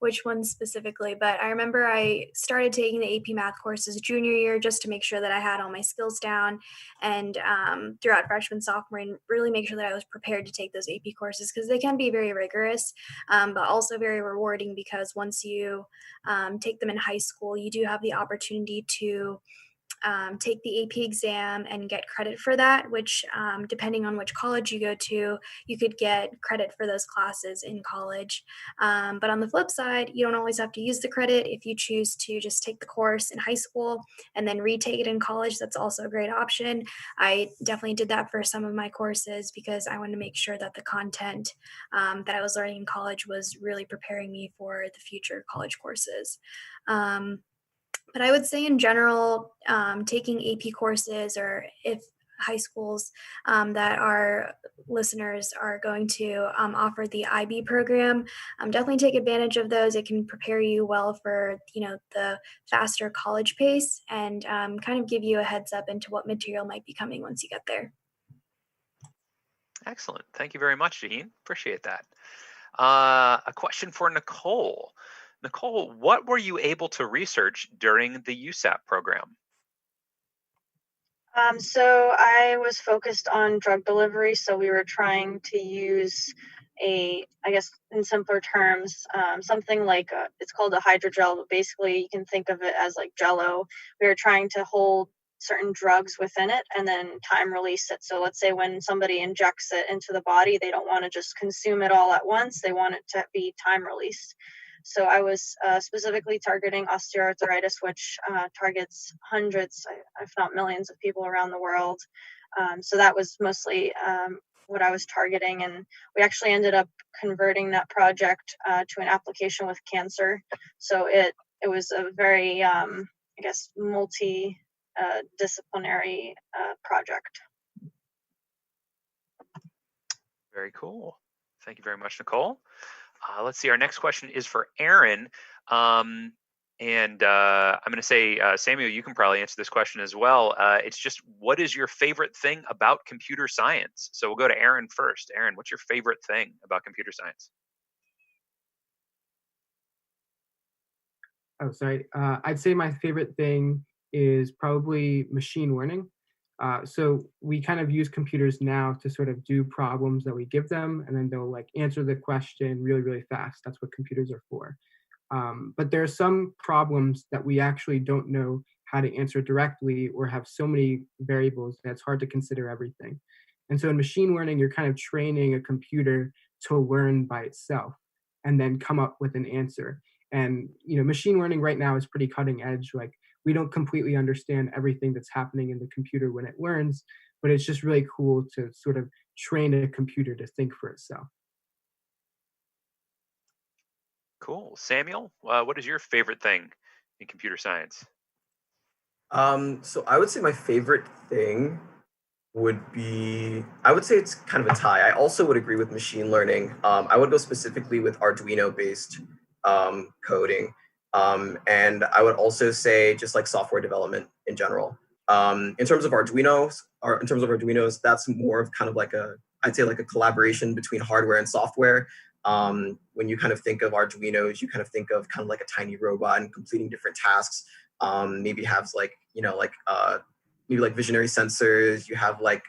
which ones specifically, but I remember I started taking the AP math courses junior year just to make sure that I had all my skills down, and throughout freshman, sophomore, and really make sure that I was prepared to take those AP courses, because they can be very rigorous, but also very rewarding, because once you take them in high school, you do have the opportunity to take the AP exam and get credit for that, which depending on which college you go to, you could get credit for those classes in college. But on the flip side, you don't always have to use the credit. If you choose to just take the course in high school and then retake it in college, that's also a great option. I definitely did that for some of my courses because I wanted to make sure that the content that I was learning in college was really preparing me for the future college courses. But I would say in general, taking AP courses, or if high schools that our listeners are going to offer the IB program. Definitely take advantage of those. It can prepare you well for, the faster college pace and kind of give you a heads up into what material might be coming once you get there. Excellent. Thank you very much, Shaheen. Appreciate that. A question for Nicole. Nicole, what were you able to research during the USAP program? So I was focused on drug delivery. So we were trying to use I guess in simpler terms, something like it's called a hydrogel, but basically you can think of it as like Jello. We were trying to hold certain drugs within it and then time release it. So let's say when somebody injects it into the body, they don't want to just consume it all at once. They want it to be time released. So I was specifically targeting osteoarthritis, which targets hundreds, if not millions of people around the world. So that was mostly what I was targeting. And we actually ended up converting that project to an application with cancer. So it was a very, I guess, multi-disciplinary project. Very cool. Thank you very much, Nicole. Let's see. Our next question is for Aaron. I'm going to say, Samuel, you can probably answer this question as well. It's just, what is your favorite thing about computer science? So we'll go to Aaron first. Aaron, what's your favorite thing about computer science? Oh, sorry. I'd say my favorite thing is probably machine learning. So we kind of use computers now to sort of do problems that we give them, and then they'll like answer the question really, really fast. That's what computers are for. But there are some problems that we actually don't know how to answer directly or have so many variables that it's hard to consider everything. And so in machine learning, you're kind of training a computer to learn by itself and then come up with an answer. And machine learning right now is pretty cutting edge. Like, we don't completely understand everything that's happening in the computer when it learns, but it's just really cool to sort of train a computer to think for itself. Cool. Samuel, what is your favorite thing in computer science? So I would say my favorite thing would be, I would say it's kind of a tie. I also would agree with machine learning. I would go specifically with Arduino-based coding. And I would also say just like software development in general. In terms of Arduinos, that's more of kind of like I'd say like a collaboration between hardware and software. When you kind of think of Arduinos, you kind of think of kind of like a tiny robot and completing different tasks. Maybe has like, maybe like visionary sensors, you have like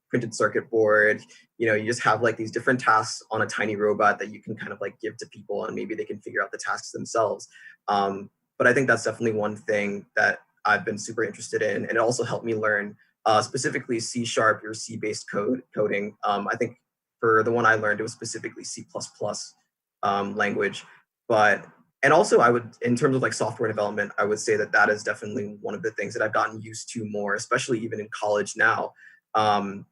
printed circuit board, you just have like these different tasks on a tiny robot that you can kind of like give to people and maybe they can figure out the tasks themselves. But I think that's definitely one thing that I've been super interested in. And it also helped me learn specifically C# or C-based coding. I think for the one I learned, it was specifically C++ language. And also I would, in terms of like software development, I would say that that is definitely one of the things that I've gotten used to more, especially even in college now.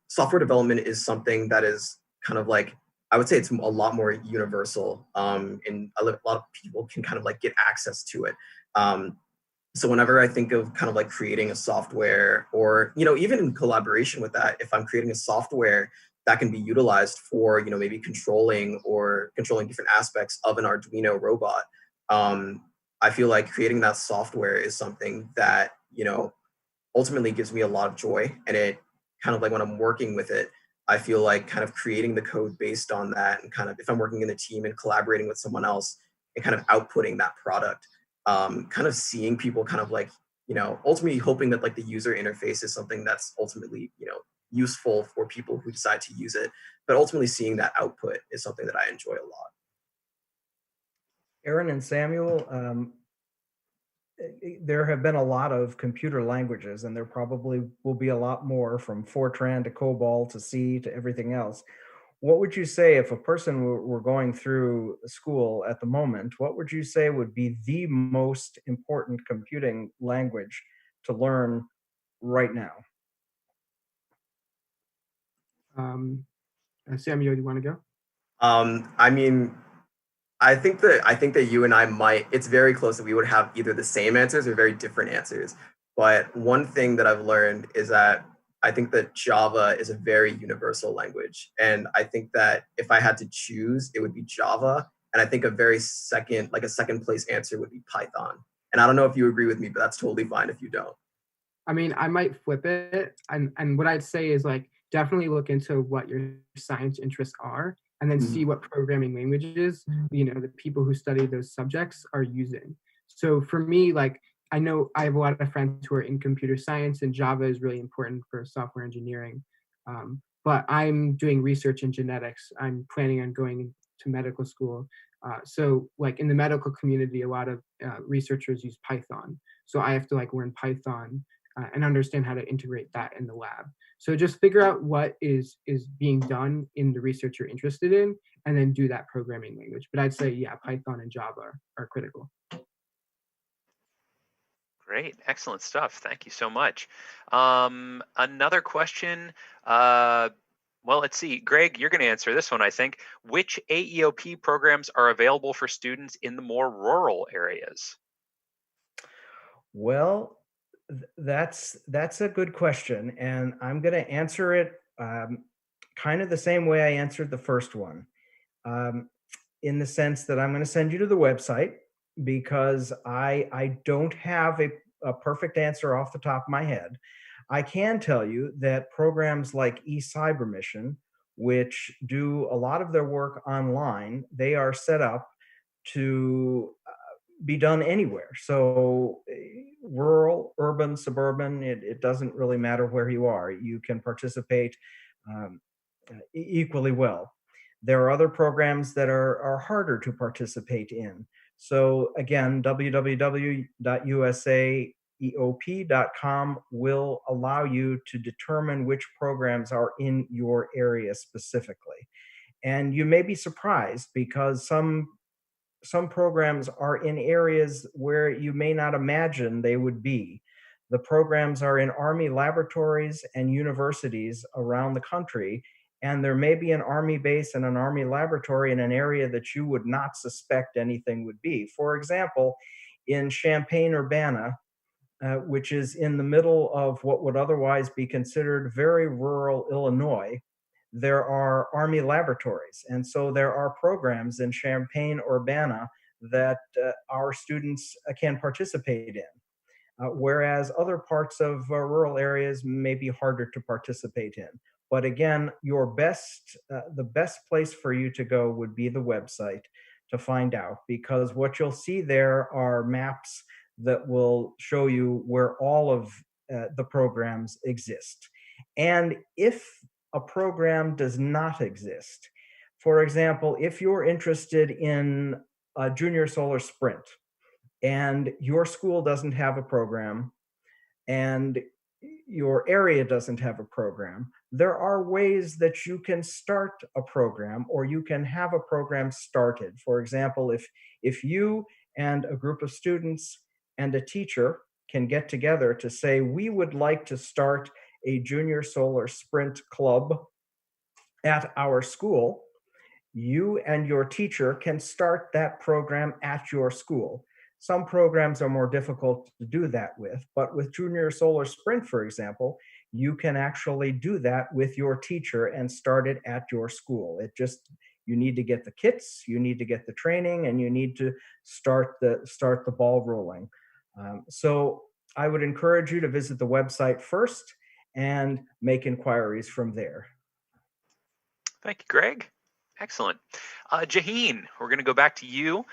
Software development is something that is kind of like, I would say it's a lot more universal, and a lot of people can kind of like get access to it. So whenever I think of kind of like creating a software or, even in collaboration with that, if I'm creating a software that can be utilized for, maybe controlling different aspects of an Arduino robot, I feel like creating that software is something that, ultimately gives me a lot of joy. And it kind of like when I'm working with it, I feel like kind of creating the code based on that and kind of if I'm working in a team and collaborating with someone else and kind of outputting that product, kind of seeing people kind of like, ultimately hoping that like the user interface is something that's ultimately, useful for people who decide to use it. But ultimately seeing that output is something that I enjoy a lot. Aaron and Samuel, there have been a lot of computer languages, and there probably will be a lot more, from Fortran to COBOL to C to everything else. What would you say if a person were going through school at the moment, what would you say would be the most important computing language to learn right now? Samuel, do you want to go? I mean, I think that you and I might, it's very close that we would have either the same answers or very different answers. But one thing that I've learned is that I think that Java is a very universal language. And I think that if I had to choose, it would be Java. And I think a second place answer would be Python. And I don't know if you agree with me, but that's totally fine if you don't. I mean, I might flip it. And what I'd say is like, definitely look into what your science interests are and then see what programming languages, the people who study those subjects are using. So for me, like, I know I have a lot of friends who are in computer science and Java is really important for software engineering. But I'm doing research in genetics. I'm planning on going to medical school. So like in the medical community, a lot of researchers use Python. So I have to like learn Python and understand how to integrate that in the lab. So just figure out what is being done in the research you're interested in, and then do that programming language. But I'd say, yeah, Python and Java are critical. Great, excellent stuff. Thank you so much. Another question. Well, let's see. Greg, you're going to answer this one, I think. Which AEOP programs are available for students in the more rural areas? Well, that's a good question, and I'm going to answer it kind of the same way I answered the first one, in the sense that I'm going to send you to the website because I don't have a perfect answer off the top of my head. I can tell you that programs like eCybermission, which do a lot of their work online, they are set up to be done anywhere. So rural, urban, suburban, it doesn't really matter where you are. You can participate equally well. There are other programs that are harder to participate in. So again, www.usaeop.com will allow you to determine which programs are in your area specifically. And you may be surprised because some programs are in areas where you may not imagine they would be. The programs are in Army laboratories and universities around the country, and there may be an Army base and an Army laboratory in an area that you would not suspect anything would be. For example, in Champaign-Urbana, which is in the middle of what would otherwise be considered very rural Illinois, there are Army laboratories. And so there are programs in Champaign-Urbana that our students can participate in. Whereas other parts of rural areas may be harder to participate in. But again, the best place for you to go would be the website to find out, because what you'll see there are maps that will show you where all of the programs exist. And if a program does not exist, for example, if you're interested in a junior solar sprint and your school doesn't have a program and your area doesn't have a program, there are ways that you can start a program, or you can have a program started. For example, if you and a group of students and a teacher can get together to say, we would like to start a junior solar sprint club at our school, you and your teacher can start that program at your school. Some programs are more difficult to do that with, but with Junior Solar Sprint, for example, you can actually do that with your teacher and start it at your school. You need to get the kits, you need to get the training, and you need to start the ball rolling. So I would encourage you to visit the website first and make inquiries from there. Thank you, Greg. Excellent. Jaheen, we're going to go back to you.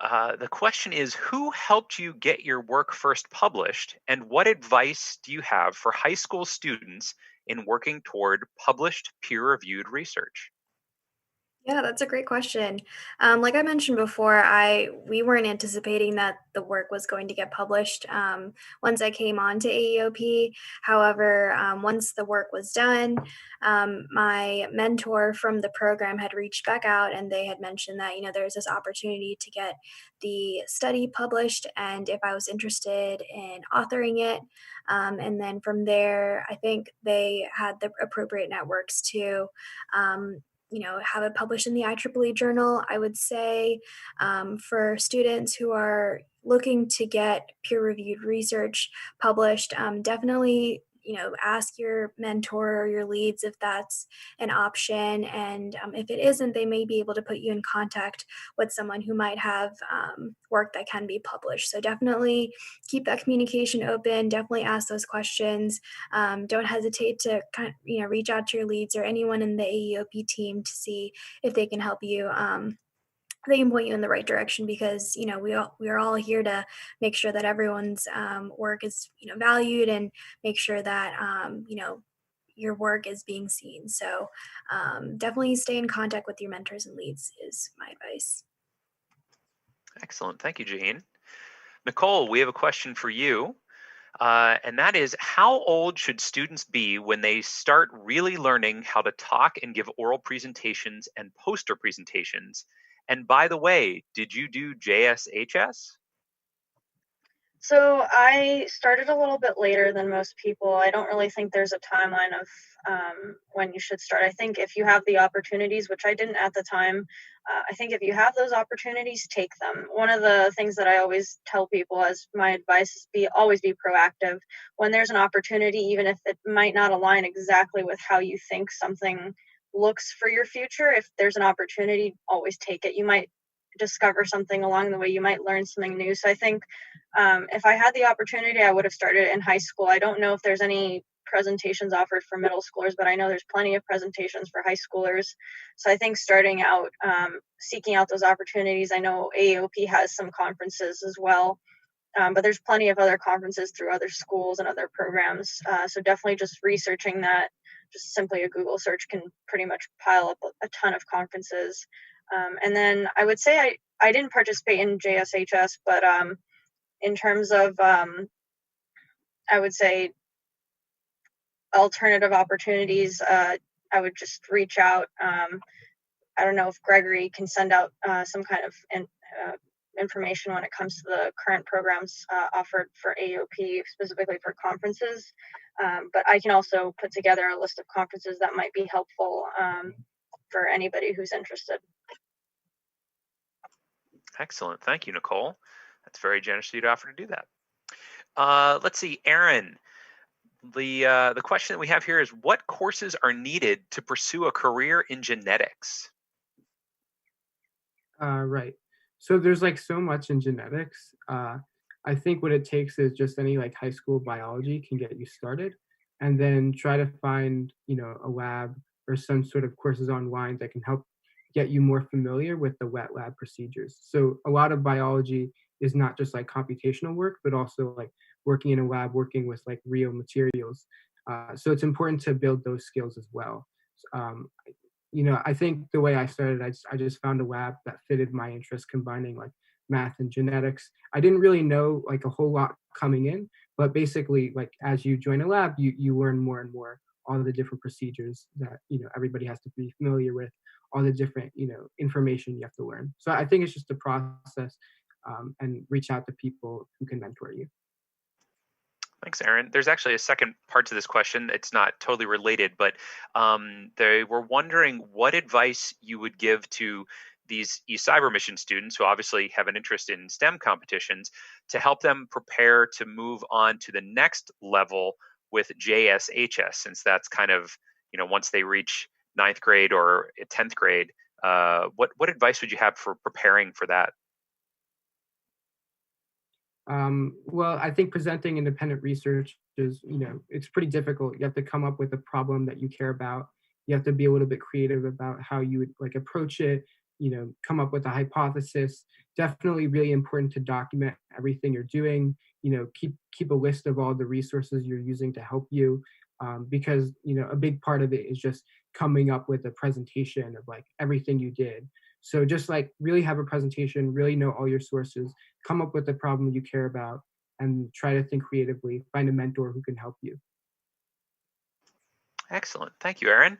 The question is, who helped you get your work first published, and what advice do you have for high school students in working toward published peer-reviewed research? Yeah, that's a great question. Like I mentioned before, we weren't anticipating that the work was going to get published once I came on to AEOP. However, once the work was done, my mentor from the program had reached back out, and they had mentioned that there's this opportunity to get the study published, and if I was interested in authoring it. And then from there, I think they had the appropriate networks to have it published in the IEEE journal. I would say for students who are looking to get peer-reviewed research published, definitely ask your mentor or your leads if that's an option. And if it isn't, they may be able to put you in contact with someone who might have work that can be published. So definitely keep that communication open. Definitely ask those questions. Don't hesitate to reach out to your leads or anyone in the AEOP team to see if they can help you. They can point you in the right direction, because we are all here to make sure that everyone's work is valued, and make sure that your work is being seen. So definitely stay in contact with your mentors and leads is my advice. Excellent. Thank you, Jaheen. Nicole, we have a question for you. And that is, how old should students be when they start really learning how to talk and give oral presentations and poster presentations? And by the way, did you do JSHS? So I started a little bit later than most people. I don't really think there's a timeline of when you should start. I think if you have the opportunities, which I didn't at the time, I think if you have those opportunities, take them. One of the things that I always tell people as my advice is always be proactive. When there's an opportunity, even if it might not align exactly with how you think something looks for your future, if there's an opportunity, always take it. You might discover something along the way. You might learn something new. So I think if I had the opportunity, I would have started in high school. I don't know if there's any presentations offered for middle schoolers, but I know there's plenty of presentations for high schoolers. So I think starting out, seeking out those opportunities. I know AEOP has some conferences as well, but there's plenty of other conferences through other schools and other programs. So definitely just researching that. Just simply a Google search can pretty much pile up a ton of conferences. And then I would say I didn't participate in JSHS, but in terms of, I would say, alternative opportunities, I would just reach out. I don't know if Gregory can send out some kind of information when it comes to the current programs offered for AEOP, specifically for conferences. But I can also put together a list of conferences that might be helpful for anybody who's interested. Excellent. Thank you, Nicole. That's very generous of you to offer to do that. Let's see, Aaron. The question that we have here is, what courses are needed to pursue a career in genetics? Right. So there's like so much in genetics. I think what it takes is just any like high school biology can get you started, and then try to find, a lab or some sort of courses online that can help get you more familiar with the wet lab procedures. So a lot of biology is not just like computational work, but also like working in a lab, working with like real materials. So it's important to build those skills as well. Um, I think the way I started, I just found a lab that fitted my interests, combining like math and genetics. I didn't really know like a whole lot coming in, but basically like as you join a lab, you learn more and more all the different procedures that everybody has to be familiar with, all the different information you have to learn. So I think it's just a process, and reach out to people who can mentor you. Thanks, Aaron. There's actually a second part to this question. It's not totally related, but they were wondering what advice you would give to these eCyber mission students who obviously have an interest in STEM competitions to help them prepare to move on to the next level with JSHS, since that's kind of, once they reach 9th grade or 10th grade, what advice would you have for preparing for that? Well, I think presenting independent research is, it's pretty difficult. You have to come up with a problem that you care about. You have to be a little bit creative about how you would like approach it, come up with a hypothesis. Definitely really important to document everything you're doing, keep a list of all the resources you're using to help you. Because, a big part of it is just coming up with a presentation of like everything you did. So just like really have a presentation, really know all your sources, come up with the problem you care about, and try to think creatively, find a mentor who can help you. Excellent. Thank you, Aaron.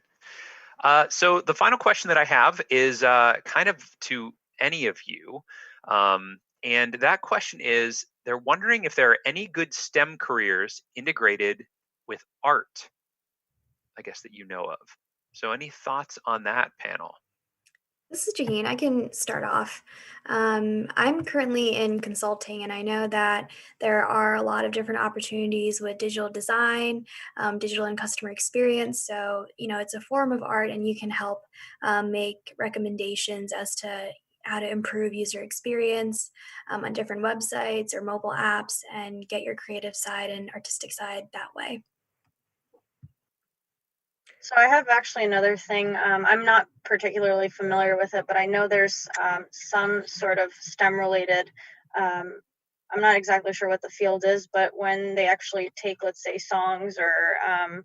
So the final question that I have is kind of to any of you. And that question is, they're wondering if there are any good STEM careers integrated with art, I guess, that you know of. So any thoughts on that, panel? This is Jaheen. I can start off. I'm currently in consulting, and I know that there are a lot of different opportunities with digital design, digital and customer experience. So, it's a form of art, and you can help make recommendations as to how to improve user experience on different websites or mobile apps and get your creative side and artistic side that way. So I have actually another thing. I'm not particularly familiar with it, but I know there's some sort of STEM related. Um, I'm not exactly sure what the field is, but when they actually take, let's say, songs or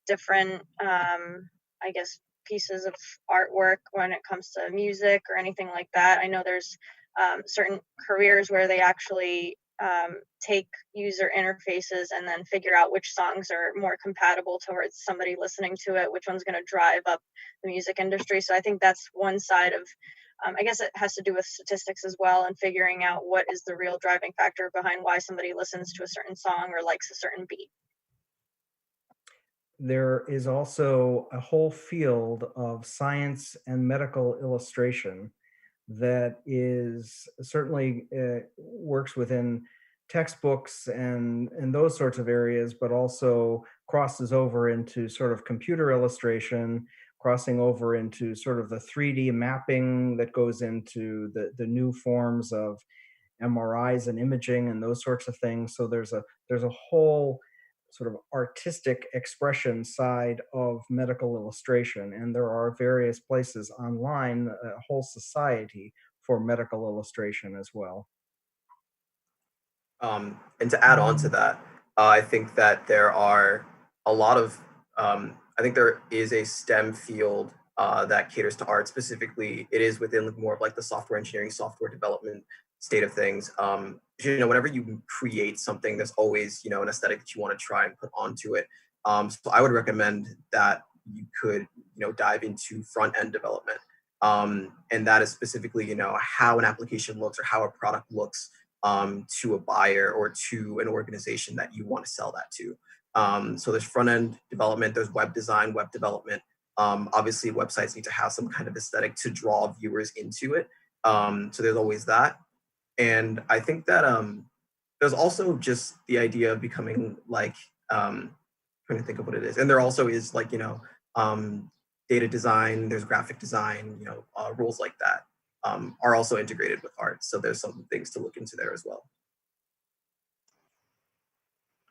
different, I guess, pieces of artwork when it comes to music or anything like that, I know there's certain careers where they actually take user interfaces and then figure out which songs are more compatible towards somebody listening to it, which one's going to drive up the music industry. So I think that's one side of, I guess it has to do with statistics as well, and figuring out what is the real driving factor behind why somebody listens to a certain song or likes a certain beat. There is also a whole field of science and medical illustration that is certainly works within textbooks and those sorts of areas, but also crosses over into sort of computer illustration, crossing over into sort of the 3D mapping that goes into the new forms of MRIs and imaging and those sorts of things. So there's a whole sort of artistic expression side of medical illustration, and there are various places online, a whole society for medical illustration as well. And to add on to that, I think that there are a lot of, I think there is a STEM field that caters to art. Specifically, it is within more of like the software engineering, software development state of things. Whenever you create something, there's always, an aesthetic that you want to try and put onto it. So I would recommend that you could, dive into front end development. And that is specifically, how an application looks or how a product looks to a buyer or to an organization that you want to sell that to. So there's front end development, there's web design, web development. Obviously, websites need to have some kind of aesthetic to draw viewers into it. So there's always that. And I think that there's also just the idea of becoming like, trying to think of what it is. And there also is like, data design, there's graphic design, rules like that are also integrated with art. So there's some things to look into there as well.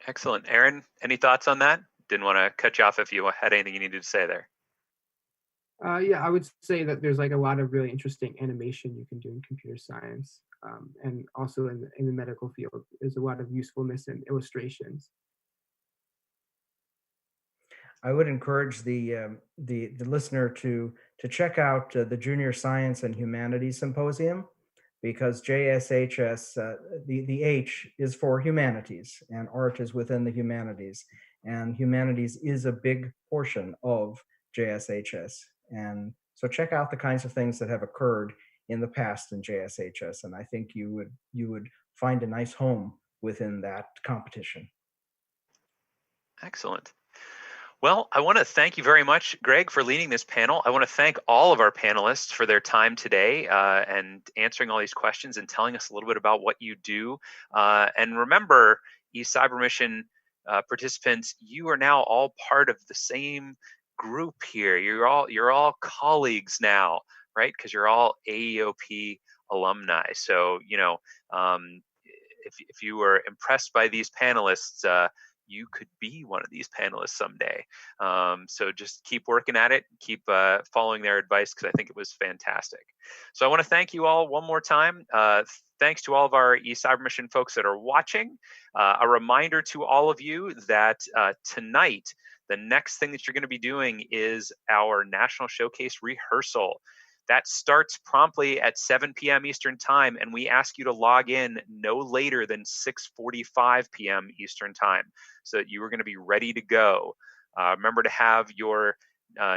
Excellent. Aaron, any thoughts on that? Didn't want to cut you off if you had anything you needed to say there. Yeah, I would say that there's like a lot of really interesting animation you can do in computer science, and also in the medical field. There's a lot of usefulness in illustrations. I would encourage the listener to check out the Junior Science and Humanities Symposium, because JSHS, the H is for humanities, and art is within the humanities, and humanities is a big portion of JSHS. And so check out the kinds of things that have occurred in the past in JSHS, and I think you would find a nice home within that competition. Excellent. Well, I want to thank you very much, Greg, for leading this panel. I want to thank all of our panelists for their time today and answering all these questions and telling us a little bit about what you do. And remember, eCyber Mission participants, you are now all part of the same group here. You're all colleagues now, right? Because you're all AEOP alumni. So, if you were impressed by these panelists, you could be one of these panelists someday. So just keep working at it, keep following their advice, because I think it was fantastic. So I want to thank you all one more time. Thanks to all of our eCyber Mission folks that are watching. A reminder to all of you that tonight, the next thing that you're going to be doing is our National Showcase Rehearsal. That starts promptly at 7 p.m. Eastern Time, and we ask you to log in no later than 6:45 p.m. Eastern Time, so that you are going to be ready to go. Remember to have your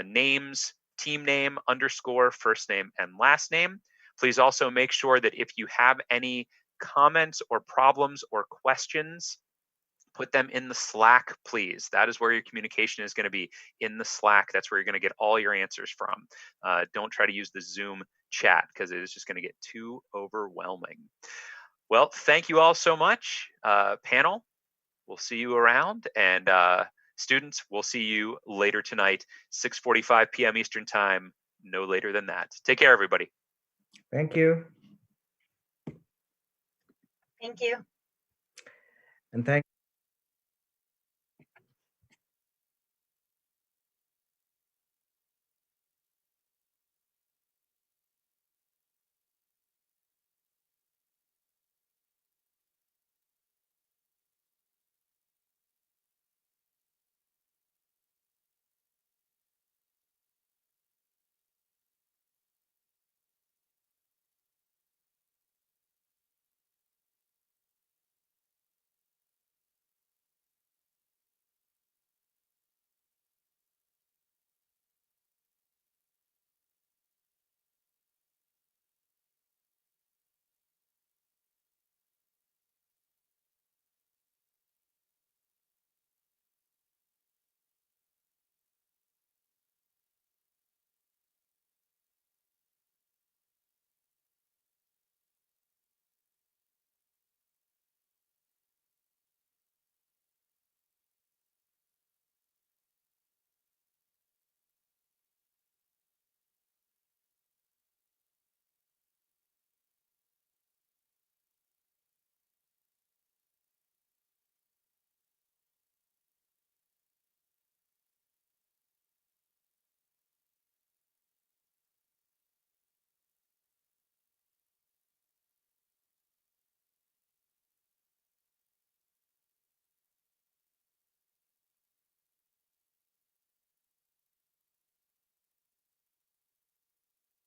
names, team name, _ first name, and last name. Please also make sure that if you have any comments or problems or questions, put them in the Slack, please. That is where your communication is going to be, in the Slack. That's where you're going to get all your answers from. Don't try to use the Zoom chat because it is just going to get too overwhelming. Well, thank you all so much. Panel, we'll see you around. And students, we'll see you later tonight, 6:45 p.m. Eastern Time, no later than that. Take care, everybody. Thank you. Thank you. And thank